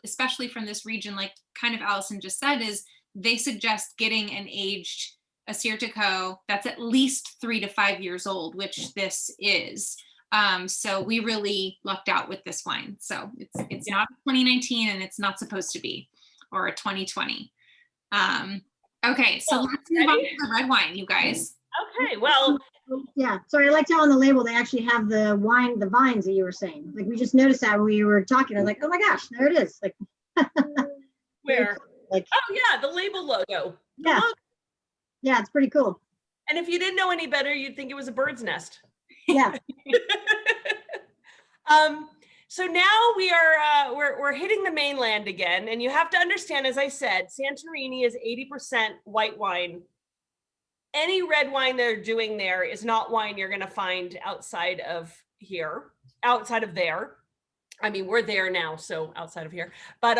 especially from this region, like kind of Allison just said, is they suggest getting an aged Assyrtiko that's at least 3 to 5 years old, which this is. So we really lucked out with this wine. So it's not 2019, and it's not supposed to be, or a 2020. Okay, so let's move on to the red wine, you guys. Okay, well. Yeah, sorry, I liked how on the label they actually have the vines that you were saying. Like, we just noticed that when we were talking. I was like, oh my gosh, there it is. Like, where? Like, oh yeah, the label logo. Yeah. Yeah, it's pretty cool. And if you didn't know any better, you'd think it was a bird's nest. Yeah. So now we are we're hitting the mainland again, and you have to understand, as I said, Santorini is 80% white wine. Any red wine they're doing there is not wine you're going to find outside of here, outside of there. I mean, we're there now, so outside of here. But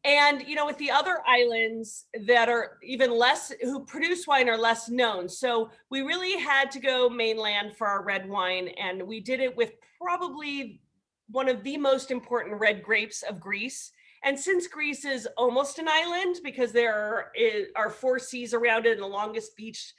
and with the other islands that are even less, who produce wine, are less known. So we really had to go mainland for our red wine, and we did it with probably one of the most important red grapes of Greece. And since Greece is almost an island, because there are 4 seas around it and the longest beach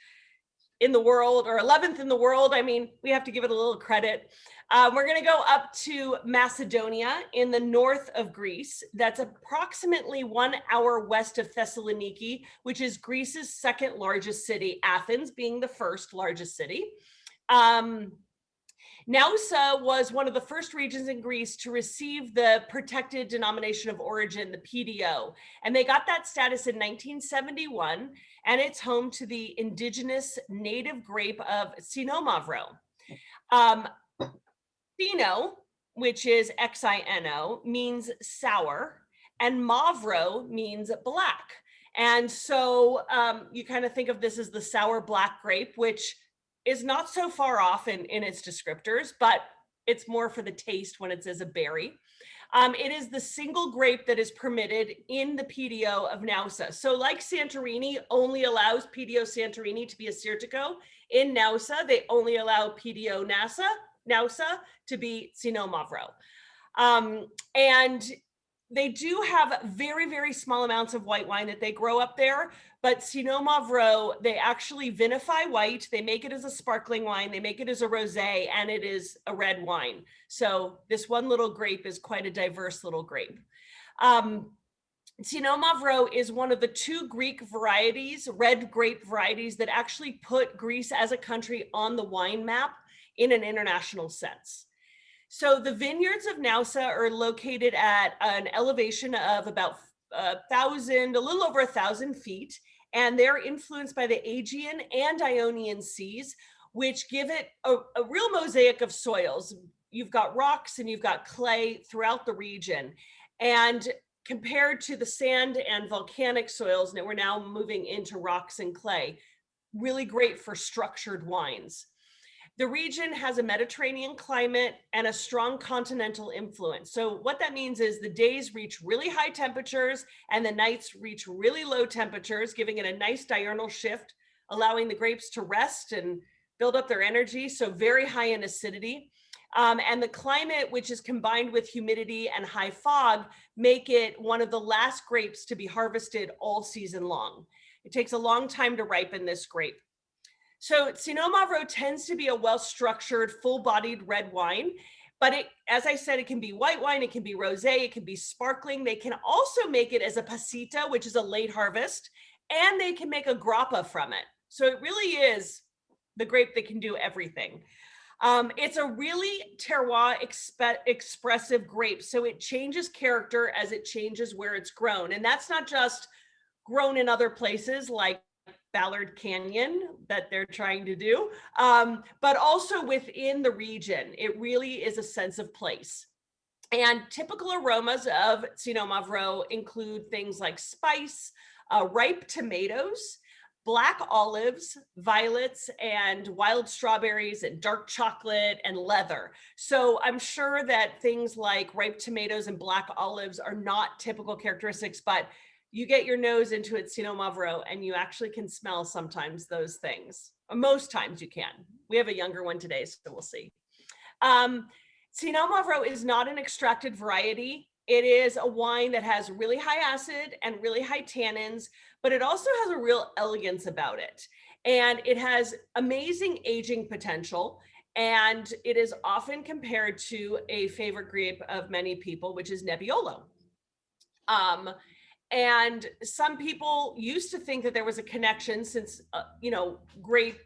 in the world, or 11th in the world, I mean, we have to give it a little credit. We're going to go up to Macedonia in the north of Greece. That's approximately 1 hour west of Thessaloniki, which is Greece's second largest city, Athens being the first largest city. Nausa was one of the first regions in Greece to receive the Protected Denomination of Origin, the PDO, and they got that status in 1971, and it's home to the indigenous native grape of Xinomavro. Xino, which is Xino, means sour, and Mavro means black. And so you kind of think of this as the sour black grape, which is not so far off in its descriptors, but it's more for the taste when it's as a berry. It is the single grape that is permitted in the PDO of Nausa. So like Santorini only allows PDO Santorini to be Assyrtiko, in Nausa, they only allow PDO Nausa to be Xinomavro. And they do have very, very small amounts of white wine that they grow up there, but Xinomavro, they actually vinify white, they make it as a sparkling wine, they make it as a rosé, and it is a red wine. So this one little grape is quite a diverse little grape. Xinomavro is one of the 2 Greek varieties, red grape varieties, that actually put Greece as a country on the wine map in an international sense. So the vineyards of Nausa are located at an elevation of about a little over 1,000 feet, and they're influenced by the Aegean and Ionian seas, which give it a real mosaic of soils. You've got rocks and you've got clay throughout the region. And compared to the sand and volcanic soils, and we're now moving into rocks and clay, really great for structured wines. The region has a Mediterranean climate and a strong continental influence. So what that means is the days reach really high temperatures and the nights reach really low temperatures, giving it a nice diurnal shift, allowing the grapes to rest and build up their energy. So very high in acidity. And the climate, which is combined with humidity and high fog, make it one of the last grapes to be harvested all season long. It takes a long time to ripen this grape. So Xinomavro tends to be a well-structured, full-bodied red wine, but it, as I said, it can be white wine, it can be rosé, it can be sparkling. They can also make it as a pasita, which is a late harvest, and they can make a grappa from it. So it really is the grape that can do everything. It's a really terroir expressive grape, so it changes character as it changes where it's grown. And that's not just grown in other places like Ballard Canyon that they're trying to do, but also within the region. It really is a sense of place. And typical aromas of Xinomavro include things like spice, ripe tomatoes, black olives, violets, and wild strawberries, and dark chocolate, and leather. So I'm sure that things like ripe tomatoes and black olives are not typical characteristics, but you get your nose into it, Xinomavro, and you actually can smell sometimes those things. Most times you can. We have a younger one today, so we'll see. Xinomavro is not an extracted variety. It is a wine that has really high acid and really high tannins, but it also has a real elegance about it. And it has amazing aging potential. And it is often compared to a favorite grape of many people, which is Nebbiolo. And some people used to think that there was a connection since, grape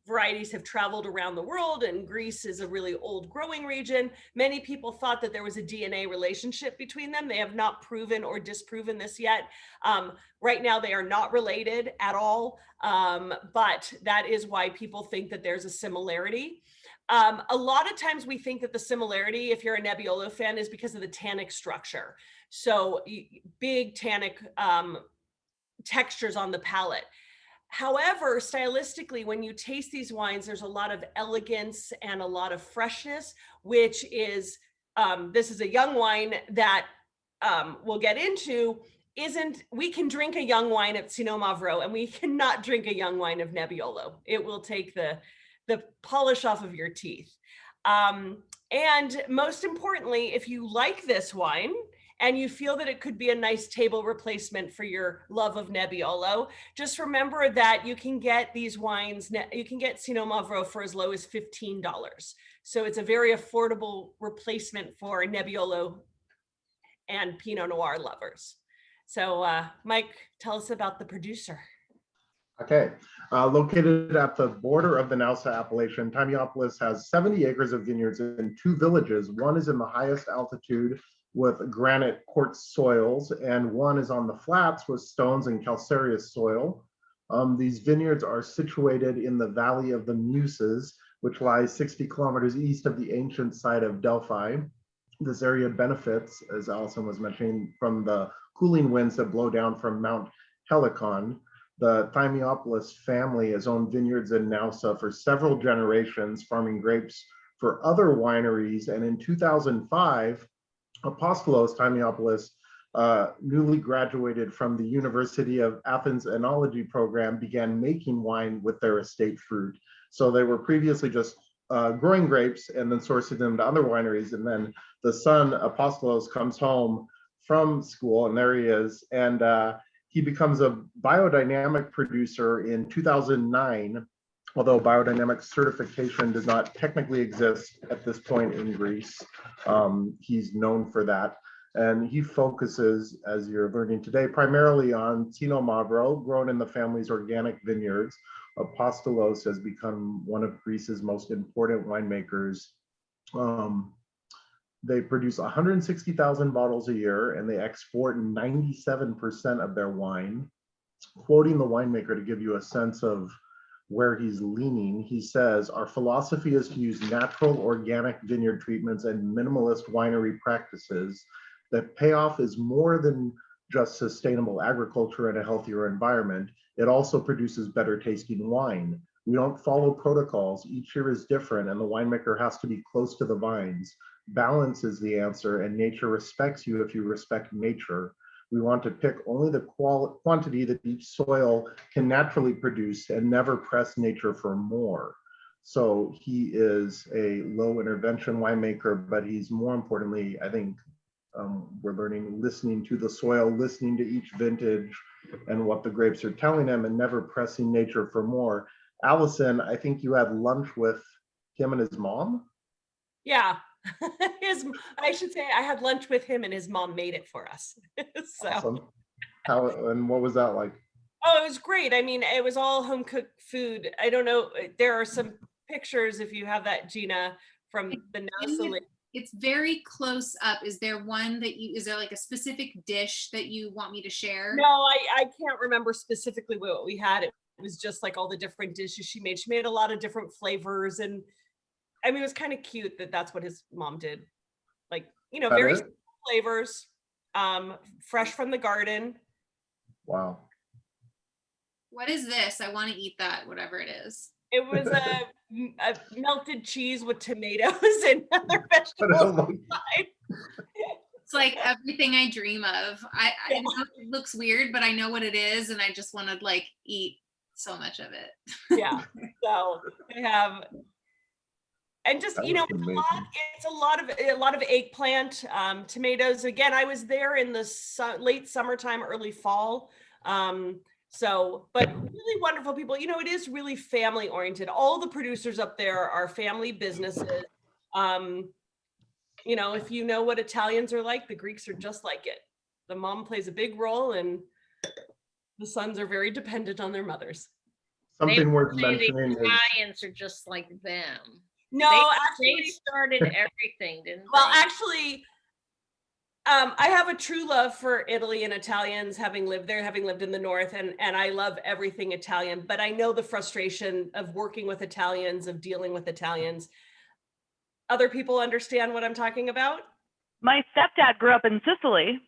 varieties have traveled around the world and Greece is a really old growing region. Many people thought that there was a DNA relationship between them. They have not proven or disproven this yet. Right now, they are not related at all, but that is why people think that there's a similarity. A lot of times we think that the similarity, if you're a Nebbiolo fan, is because of the tannic structure. So big tannic textures on the palate. However, stylistically, when you taste these wines, there's a lot of elegance and a lot of freshness, which is, this is a young wine that we'll get into. We can drink a young wine of Xinomavro and we cannot drink a young wine of Nebbiolo. It will take the polish off of your teeth. And most importantly, if you like this wine, and you feel that it could be a nice table replacement for your love of Nebbiolo, just remember that you can get these wines, you can get Xinomavro for as low as $15. So it's a very affordable replacement for Nebbiolo and Pinot Noir lovers. So Mike, tell us about the producer. Okay, located at the border of the Nausa appellation, Timiopolis has 70 acres of vineyards in 2 villages. One is in the highest altitude with granite quartz soils, and one is on the flats with stones and calcareous soil. These vineyards are situated in the Valley of the Muses, which lies 60 kilometers east of the ancient site of Delphi. This area benefits, as Allison was mentioning, from the cooling winds that blow down from Mount Helicon. The Timiopolis family has owned vineyards in Nausa for several generations, farming grapes for other wineries. And in 2005, Apostolos Timiopolis, newly graduated from the University of Athens Enology program, began making wine with their estate fruit. So they were previously just growing grapes and then sourcing them to other wineries. And then the son, Apostolos, comes home from school, and there he is. And he becomes a biodynamic producer in 2009, although biodynamic certification does not technically exist at this point in Greece. He's known for that. And he focuses, as you're learning today, primarily on Pinot Magro, grown in the family's organic vineyards. Apostolos has become one of Greece's most important winemakers. They produce 160,000 bottles a year, and they export 97% of their wine. Quoting the winemaker to give you a sense of where he's leaning, he says, "Our philosophy is to use natural organic vineyard treatments and minimalist winery practices. The payoff is more than just sustainable agriculture and a healthier environment. It also produces better tasting wine. We don't follow protocols. Each year is different, and the winemaker has to be close to the vines. Balance is the answer, and nature respects you if you respect nature. We want to pick only the quantity that each soil can naturally produce and never press nature for more." So he is a low intervention winemaker, but he's more importantly, I think, we're learning, listening to the soil, listening to each vintage and what the grapes are telling him, and never pressing nature for more. Allison, I think you had lunch with him and his mom? Yeah. I should say I had lunch with him and his mom made it for us. So. Awesome. How, and what was that like? Oh, it was great. I mean, it was all home cooked food. I don't know. There are some pictures, if you have that, Gina, from the Nausa. It's very close up. Is there one that is there like a specific dish that you want me to share? No, I can't remember specifically what we had. It was just like all the different dishes she made. She made a lot of different flavors, and I mean, it was kind of cute that that's what his mom did. Like, very simple flavors, fresh from the garden. Wow. What is this? I want to eat that, whatever it is. It was a melted cheese with tomatoes and other vegetables inside. It's like everything I dream of. I know it looks weird, but I know what it is, and I just want to like eat so much of it. Yeah. So they have. And just, it's a lot of eggplant, tomatoes. Again, I was there in the late summertime, early fall. But really wonderful people. It is really family oriented. All the producers up there are family businesses. If you know what Italians are like, the Greeks are just like it. The mom plays a big role, and the sons are very dependent on their mothers. Something worth mentioning the Italians are just like them. No, they actually started everything, didn't well, they? actually, I have a true love for Italy and Italians, having lived there, having lived in the north, and I love everything Italian, but I know the frustration of working with Italians, of dealing with Italians. Other people understand what I'm talking about? My stepdad grew up in Sicily.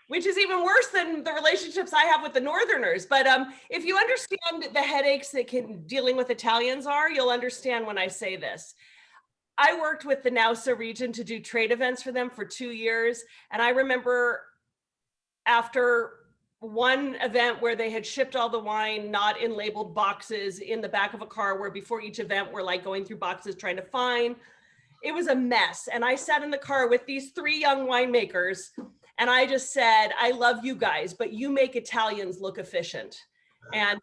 Which is even worse than the relationships I have with the Northerners. But if you understand the headaches that dealing with Italians are, you'll understand when I say this. I worked with the Nausa region to do trade events for them for 2 years. And I remember after one event where they had shipped all the wine, not in labeled boxes, in the back of a car, where before each event we're like going through boxes trying to find. It was a mess. And I sat in the car with these 3 young winemakers, and I just said, I love you guys, but you make Italians look efficient. And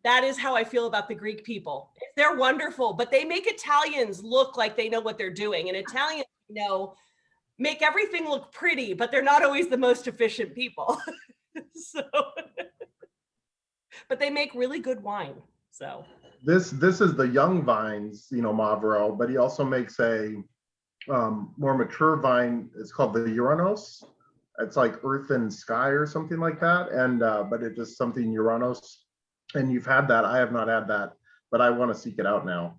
that is how I feel about the Greek people. They're wonderful, but they make Italians look like they know what they're doing. And Italians, make everything look pretty, but they're not always the most efficient people. So, but they make really good wine. So this is the young vines, Mavro, but he also makes a more mature vine. It's called the Uranos. It's like Earth and Sky or something like that. And but it's just something Uranos. And you've had that. I have not had that, but I want to seek it out now.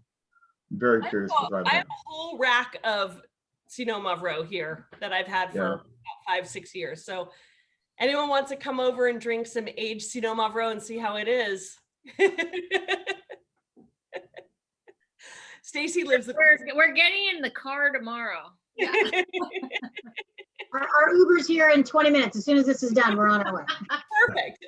I'm very curious to try that. I have a whole rack of Pinot Mavro here that I've had for about 5-6 years. So anyone wants to come over and drink some aged Pinot Mavro and see how it is. Stacy lives. We're getting in the car tomorrow. Yeah. Our Uber's here in 20 minutes. As soon as this is done, we're on our way. Perfect.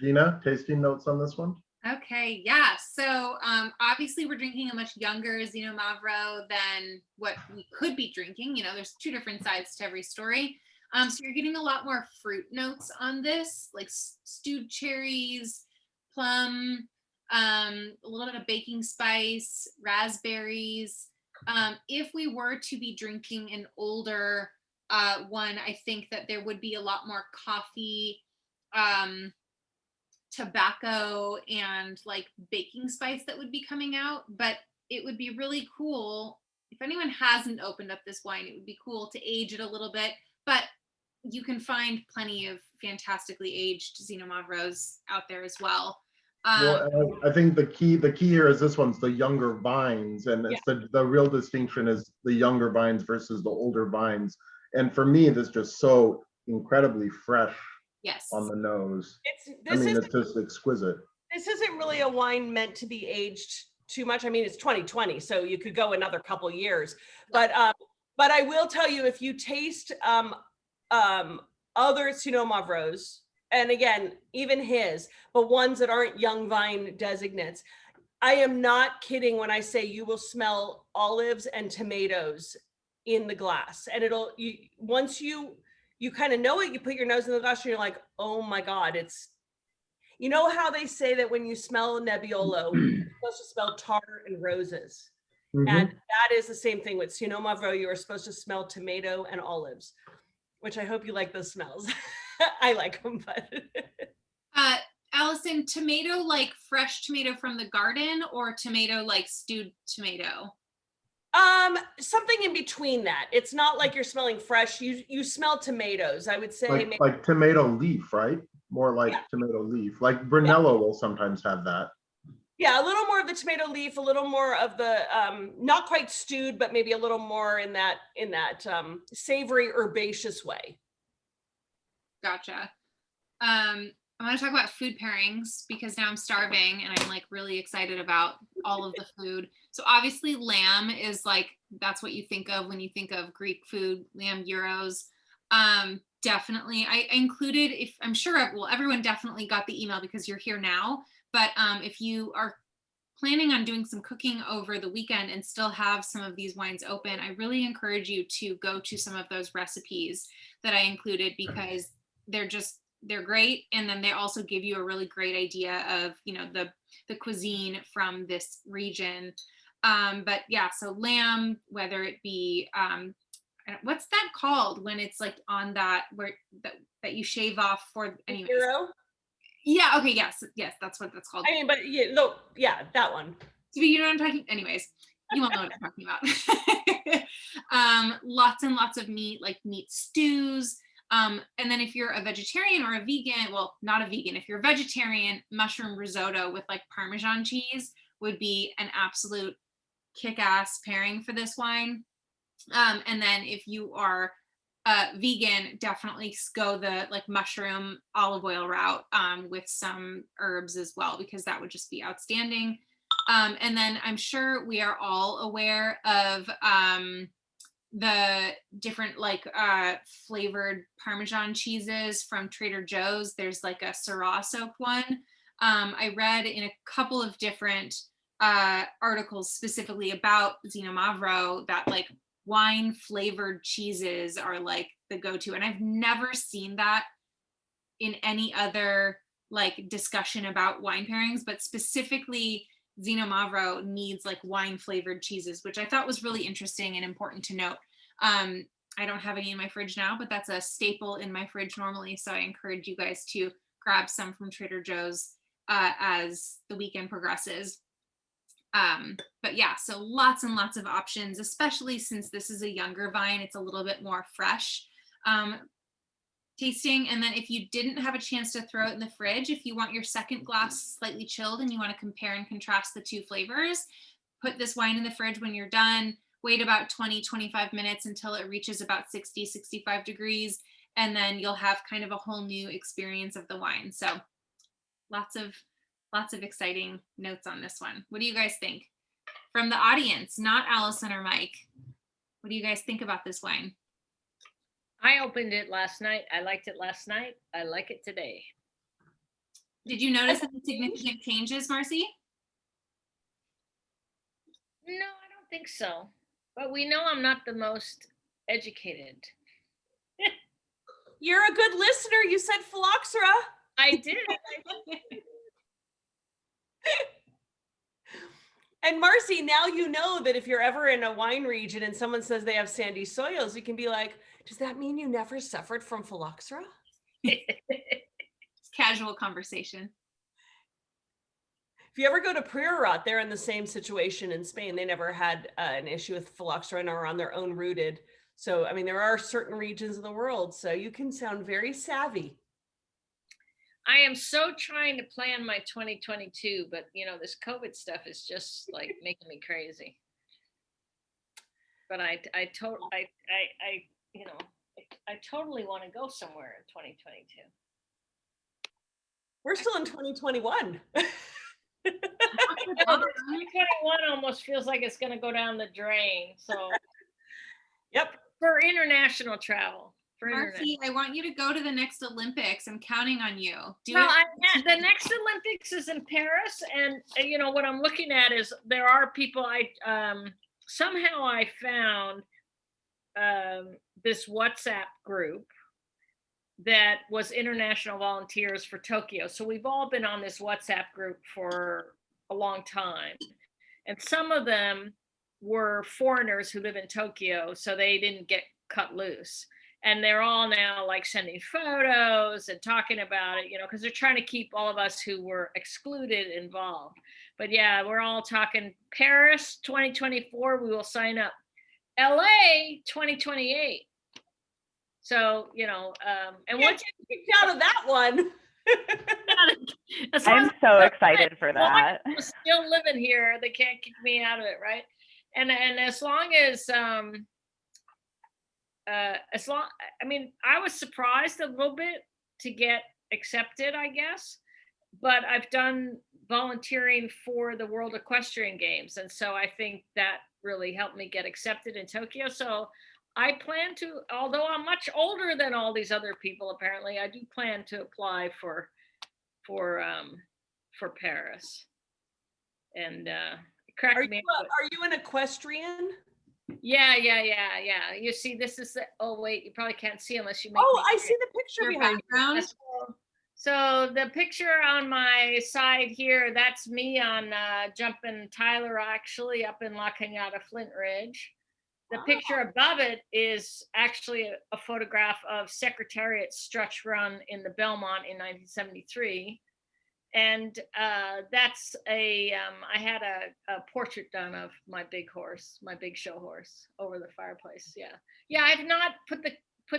Gina, tasting notes on this one? Okay, yeah. So obviously we're drinking a much younger Pinot Mavro than what we could be drinking. There's two different sides to every story. So you're getting a lot more fruit notes on this, like stewed cherries, plum, a little bit of baking spice, raspberries. If we were to be drinking an older one, I think that there would be a lot more coffee, tobacco, and like baking spice that would be coming out. But it would be really cool if anyone hasn't opened up this wine. It would be cool to age it a little bit, but you can find plenty of fantastically aged Pinot Mavros out there as well. Well, I think the key here is this one's the younger vines, and it's the real distinction is the younger vines versus the older vines. And for me, this is just so incredibly fresh. Yes. On the nose. It's just exquisite. This isn't really a wine meant to be aged too much. I mean, it's 2020, so you could go another couple years. But I will tell you, if you taste other Pinot Mavros, and again, even his, but ones that aren't young vine designates, I am not kidding when I say you will smell olives and tomatoes in the glass. And once you kind of know it, you put your nose in the glass and you're like, oh my God, it's, how they say that when you smell Nebbiolo, you're supposed to smell tar and roses. Mm-hmm. And that is the same thing with Pinot Mavro. You are supposed to smell tomato and olives, which I hope you like those smells. I like them, but. Allison, tomato like fresh tomato from the garden or tomato like stewed tomato? Something in between that. It's not like you're smelling fresh. You smell tomatoes, I would say. Like tomato leaf, right? More like tomato leaf. Like Brunello will sometimes have that. Yeah, a little more of the tomato leaf, a little more of the not quite stewed, but maybe a little more in that savory herbaceous way. Gotcha. I want to talk about food pairings because now I'm starving and I'm like really excited about all of the food. So obviously lamb is like, that's what you think of when you think of Greek food, lamb gyros. Definitely. I included, I'm sure, everyone definitely got the email because you're here now. But if you are planning on doing some cooking over the weekend and still have some of these wines open, I really encourage you to go to some of those recipes that I included because they're great. And then they also give you a really great idea of, the cuisine from this region. But yeah, so lamb, whether it be, what's that called when it's like on that, that you shave off for, anyways. Gyro? Yeah. Okay. Yes. That's what that's called. I mean, but that one. So you know what I'm talking. Anyways, you all know what I'm talking about. Lots and lots of meat, like meat stews. And then if you're a vegetarian or a vegan, well, not a vegan, if you're a vegetarian, mushroom risotto with like Parmesan cheese would be an absolute kick-ass pairing for this wine. And then if you are vegan, definitely go the like mushroom olive oil route with some herbs as well, because that would just be outstanding. And then I'm sure we are all aware of the different like flavored Parmesan cheeses from Trader Joe's. There's like a Syrah soaked one. I read in a couple of different articles specifically about Pinot Mavro that like wine flavored cheeses are like the go-to. And I've never seen that in any other like discussion about wine pairings, but specifically Zino Mavro needs like wine flavored cheeses, which I thought was really interesting and important to note. I don't have any in my fridge now, but that's a staple in my fridge normally. So I encourage you guys to grab some from Trader Joe's as the weekend progresses. But yeah, so lots and lots of options, especially since this is a younger vine, it's a little bit more fresh tasting. And then if you didn't have a chance to throw it in the fridge, if you want your second glass slightly chilled and you want to compare and contrast the two flavors, put this wine in the fridge when you're done, wait about 20-25 minutes until it reaches about 60-65 degrees, and then you'll have kind of a whole new experience of the wine. So lots of exciting notes on this one. What do you guys think? From the audience, not Allison or Mike. What do you guys think about this wine? I opened it last night. I liked it last night. I like it today. Did you notice any significant changes, Marcy? No, I don't think so. But we know I'm not the most educated. You're a good listener. You said phylloxera. I did. And Marcy, now you know that if you're ever in a wine region and someone says they have sandy soils, you can be like, does that mean you never suffered from phylloxera? It's casual conversation. If you ever go to Priorat, they're in the same situation in Spain. They never had an issue with phylloxera and are on their own rooted. So, I mean, there are certain regions of the world, so you can sound very savvy. I am so trying to plan my 2022, but you know, this COVID stuff is just like making me crazy. But I totally want to go somewhere in 2022. We're still in 2021. 2021 almost feels like it's going to go down the drain. So, yep. For international travel. Marcy, I want you to go to the next Olympics. I'm counting on you. The next Olympics is in Paris, and you know what I'm looking at is there are people. Somehow I found this WhatsApp group that was international volunteers for Tokyo. So we've all been on this WhatsApp group for a long time, and some of them were foreigners who live in Tokyo, so they didn't get cut loose. And they're all now like sending photos and talking about it, you know, because they're trying to keep all of us who were excluded involved. But yeah, we're all talking Paris 2024, we will sign up. LA 2028. So, you know, and once you kicked out of that one. I'm so excited for that. I'm still living here. They can't kick me out of it, right? And as long as I mean, I was surprised a little bit to get accepted, I guess, but I've done volunteering for the World Equestrian Games. And so I think that really helped me get accepted in Tokyo. So I plan to, although I'm much older than all these other people, apparently, I do plan to apply for Paris. And are you an equestrian? Yeah. You see, this is oh wait, you probably can't see unless you make. Oh, I see the picture behind you. So the picture on my side here, that's me on jumping Tyler, actually up in La Cañada Flint Ridge. The picture above it is actually a photograph of Secretariat's stretch run in the Belmont in 1973. And that's I had a portrait done of my big horse, my big show horse, over the fireplace. Yeah, I've not put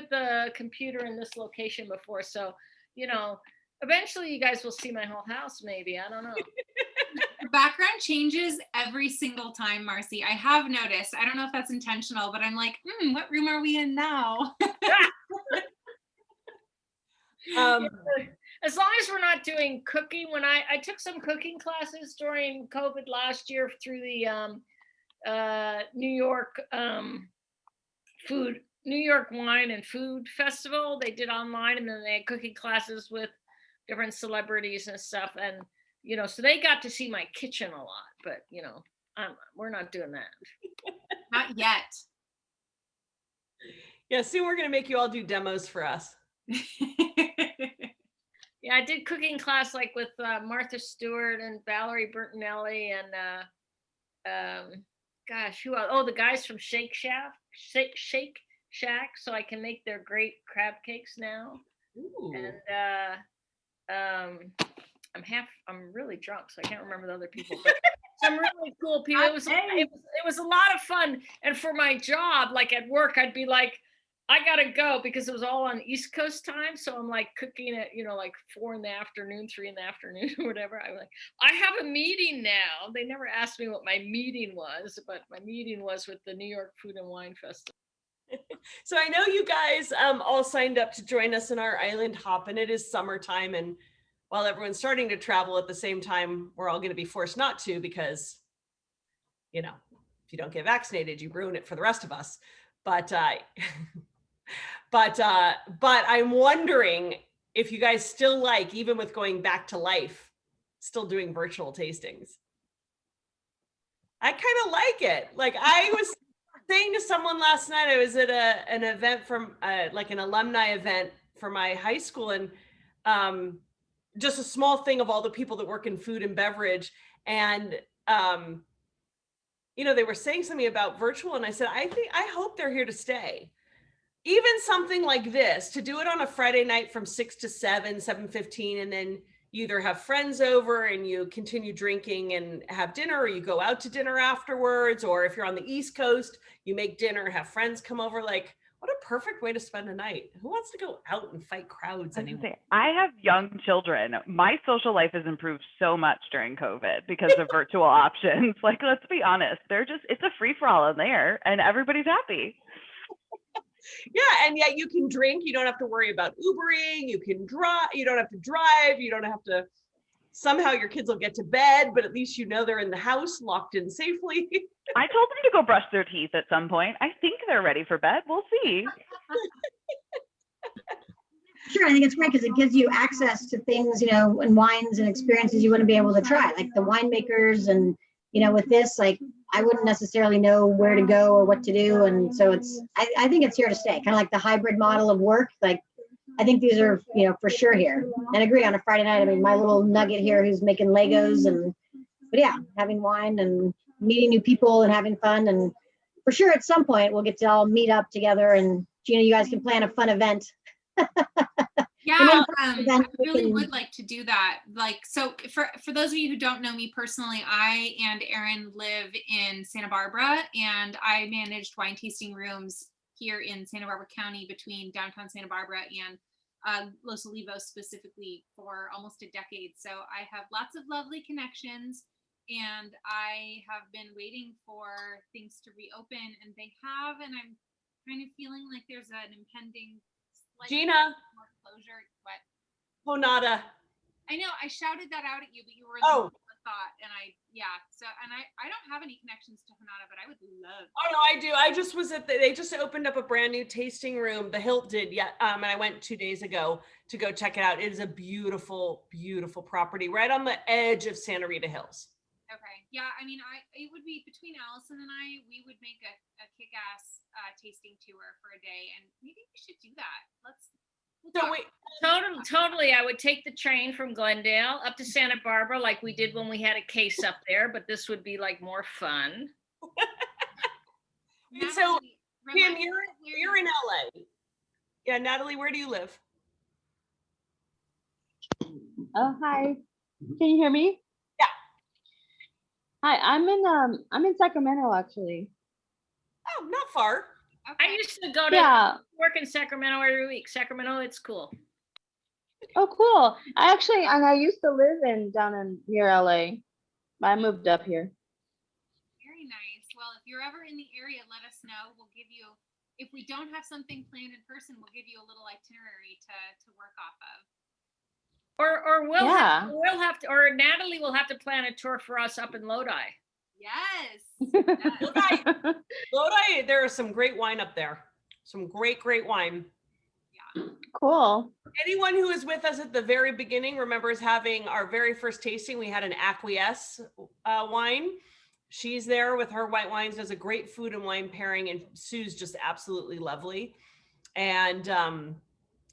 the computer in this location before, so you know, eventually you guys will see my whole house. Maybe, I don't know. The background changes every single time, Marcy. I have noticed. I don't know if that's intentional, but I'm like, what room are we in now? As long as we're not doing cooking, when I took some cooking classes during COVID last year through the New York Wine and Food Festival. They did online, and then they had cooking classes with different celebrities and stuff. And, you know, so they got to see my kitchen a lot, but, you know, we're not doing that. Not yet. Yeah, soon we're gonna make you all do demos for us. Yeah, I did cooking class like with Martha Stewart and Valerie Bertinelli and gosh, who else? Oh, the guys from Shake Shack, so I can make their great crab cakes now. Ooh. And I'm really drunk, so I can't remember the other people. But some really cool people. It was a lot of fun. And for my job, like at work, I'd be like, I gotta go because it was all on East Coast time. So I'm like cooking at, like 4 in the afternoon, 3 in the afternoon, or whatever. I'm like, I have a meeting now. They never asked me what my meeting was, but my meeting was with the New York Food and Wine Festival. So I know you guys all signed up to join us in our island hop, and it is summertime. And while everyone's starting to travel at the same time, we're all going to be forced not to because, if you don't get vaccinated, you ruin it for the rest of us. But but I'm wondering if you guys still like, even with going back to life, still doing virtual tastings. I kind of like it. Like I was saying to someone last night, I was at an event from like an alumni event for my high school, and just a small thing of all the people that work in food and beverage. And, they were saying something about virtual, and I said, I hope they're here to stay. Even something like this, to do it on a Friday night from 6 to 7, 7:15, and then you either have friends over and you continue drinking and have dinner, or you go out to dinner afterwards, or if you're on the East Coast, you make dinner, have friends come over. Like, what a perfect way to spend a night. Who wants to go out and fight crowds anymore? I have young children. My social life has improved so much during COVID because of virtual options. Like, let's be honest, it's a free for all in there and everybody's happy. Yeah, and yet you can drink. You don't have to worry about Ubering. You can drive. You don't have to drive. You don't have to. Somehow your kids will get to bed, but at least they're in the house, locked in safely. I told them to go brush their teeth at some point. I think they're ready for bed. We'll see. Sure, I think it's great because it gives you access to things, and wines and experiences you wouldn't be able to try, like the winemakers. And, with this, like, I wouldn't necessarily know where to go or what to do. And so I think it's here to stay, kind of like the hybrid model of work. Like, I think these are, for sure here. And I agree, on a Friday night, I mean, my little nugget here who's making Legos but yeah, having wine and meeting new people and having fun. And for sure, at some point, we'll get to all meet up together, and Gina, you guys can plan a fun event. Yeah, I really would like to do that. Like, so for those of you who don't know me personally, I and Erin live in Santa Barbara, and I managed wine tasting rooms here in Santa Barbara County between downtown Santa Barbara and Los Olivos specifically for almost a decade. So I have lots of lovely connections, and I have been waiting for things to reopen, and they have, and I'm kind of feeling like there's an impending Gina. More closure. What? Honada. I know I shouted that out at you, but you were in the thought, and I don't have any connections to Honada, but I would love. Oh no, I do. I just was they just opened up a brand new tasting room. The Hilt did, and I went 2 days ago to go check it out. It is a beautiful, beautiful property right on the edge of Santa Rita Hills. Okay, yeah, I mean, it would be between Allison and I. We would make a kick-ass tasting tour for a day, and maybe we should do that. Totally. I would take the train from Glendale up to Santa Barbara like we did when we had a case up there, but this would be like more fun. So, Kim, you're in LA. Yeah, Natalie, where do you live? Oh, hi. Can you hear me? Yeah. Hi, I'm in Sacramento actually. Oh, not far. Okay. I used to go to work in Sacramento every week. Sacramento, it's cool. Oh, cool. I used to live down near LA. I moved up here. Very nice. Well, if you're ever in the area, let us know. We'll give you, if we don't have something planned in person, we'll give you a little itinerary to work off of. Or Natalie will have to plan a tour for us up in Lodi. Yes. Lodi, there is some great wine up there. Some great wine. Yeah. Cool. Anyone who was with us at the very beginning remembers having our very first tasting. We had an Acquiesce wine. She's there with her white wines, does a great food and wine pairing, and Sue's just absolutely lovely. And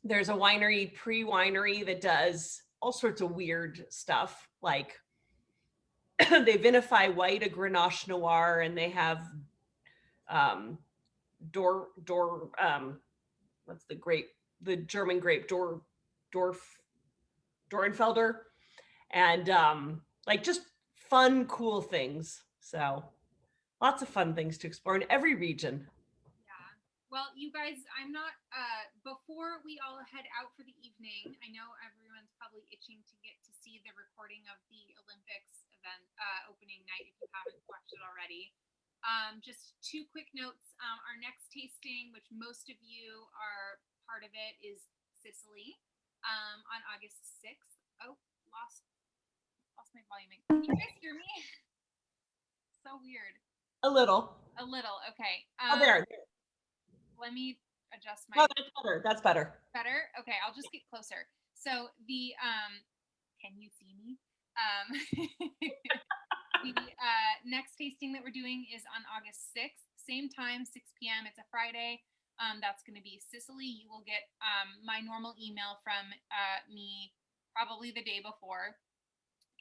there's a winery, pre-winery, that does all sorts of weird stuff. Like they vinify white, a Grenache Noir, and they have what's the grape? The German grape, Dornfelder, and like just fun, cool things. So lots of fun things to explore in every region. Yeah. Well, you guys, I'm not, before we all head out for the evening, I know everyone's probably itching to get to see the recording of the Olympics event opening night if you haven't watched it already. Just two quick notes. Our next tasting, which most of you are part of it, is Sicily on August 6th. Oh, lost my volume. Can you guys hear me? So weird. A little. Okay. Oh, there. Let me adjust my. Oh, that's better. That's better. Better? Okay, I'll just get closer. So the can you see me? The next tasting that we're doing is on August 6th, same time, 6 p.m. It's a Friday. That's going to be Sicily. You will get my normal email from me probably the day before.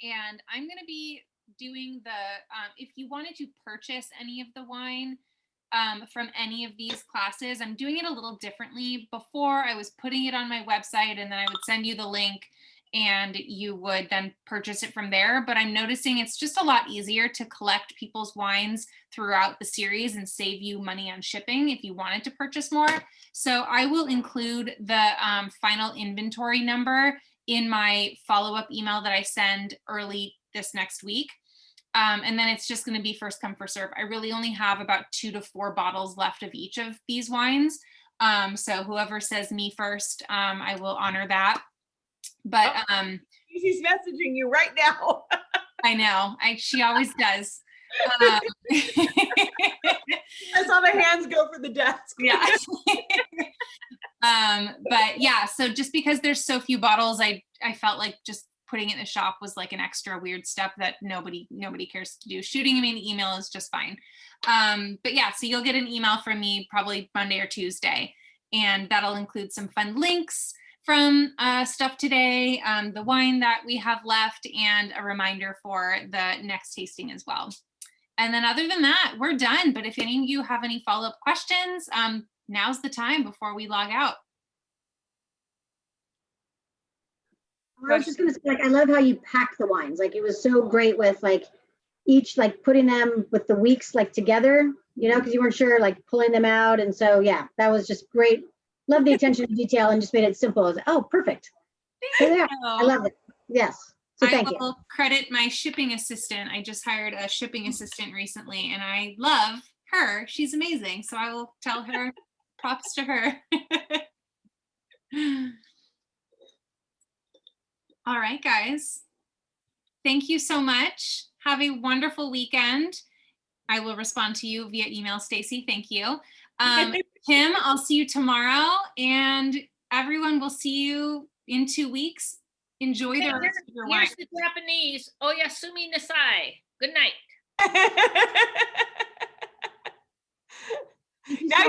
And I'm going to be doing if you wanted to purchase any of the wine from any of these classes, I'm doing it a little differently. Before, I was putting it on my website and then I would send you the link and you would then purchase it from there. But I'm noticing it's just a lot easier to collect people's wines throughout the series and save you money on shipping if you wanted to purchase more. So I will include the final inventory number in my follow-up email that I send early this next week. And then it's just going to be first come, first serve. I really only have about 2 to 4 bottles left of each of these wines. So whoever says me first, I will honor that. But She's messaging you right now. I know, she always does. I saw the hands go for the desk. Yeah. But yeah, so just because there's so few bottles, I felt like just putting it in the shop was like an extra weird step that nobody cares to do. Shooting me an email is just fine. But yeah, so you'll get an email from me probably Monday or Tuesday, and that'll include some fun links from stuff today, the wine that we have left, and a reminder for the next tasting as well. And then other than that, we're done. But if any of you have any follow-up questions, now's the time before we log out. I was just gonna say, like, I love how you pack the wines. Like, it was so great with like each, like putting them with the weeks like together, you know, because you weren't sure, like pulling them out. And so, yeah, that was just great. Love the attention to detail and just made it simple. I was like, oh, perfect. So yeah, I love it. Yes. So thank you. I will credit my shipping assistant. I just hired a shipping assistant recently and I love her. She's amazing. So I will tell her props to her. All right, guys. Thank you so much. Have a wonderful weekend. I will respond to you via email, Stacy. Thank you. Kim, I'll see you tomorrow, and everyone will see you in 2 weeks. Enjoy the rest of your wine. Here's the Japanese. Oyasumi nasai. Good night. Now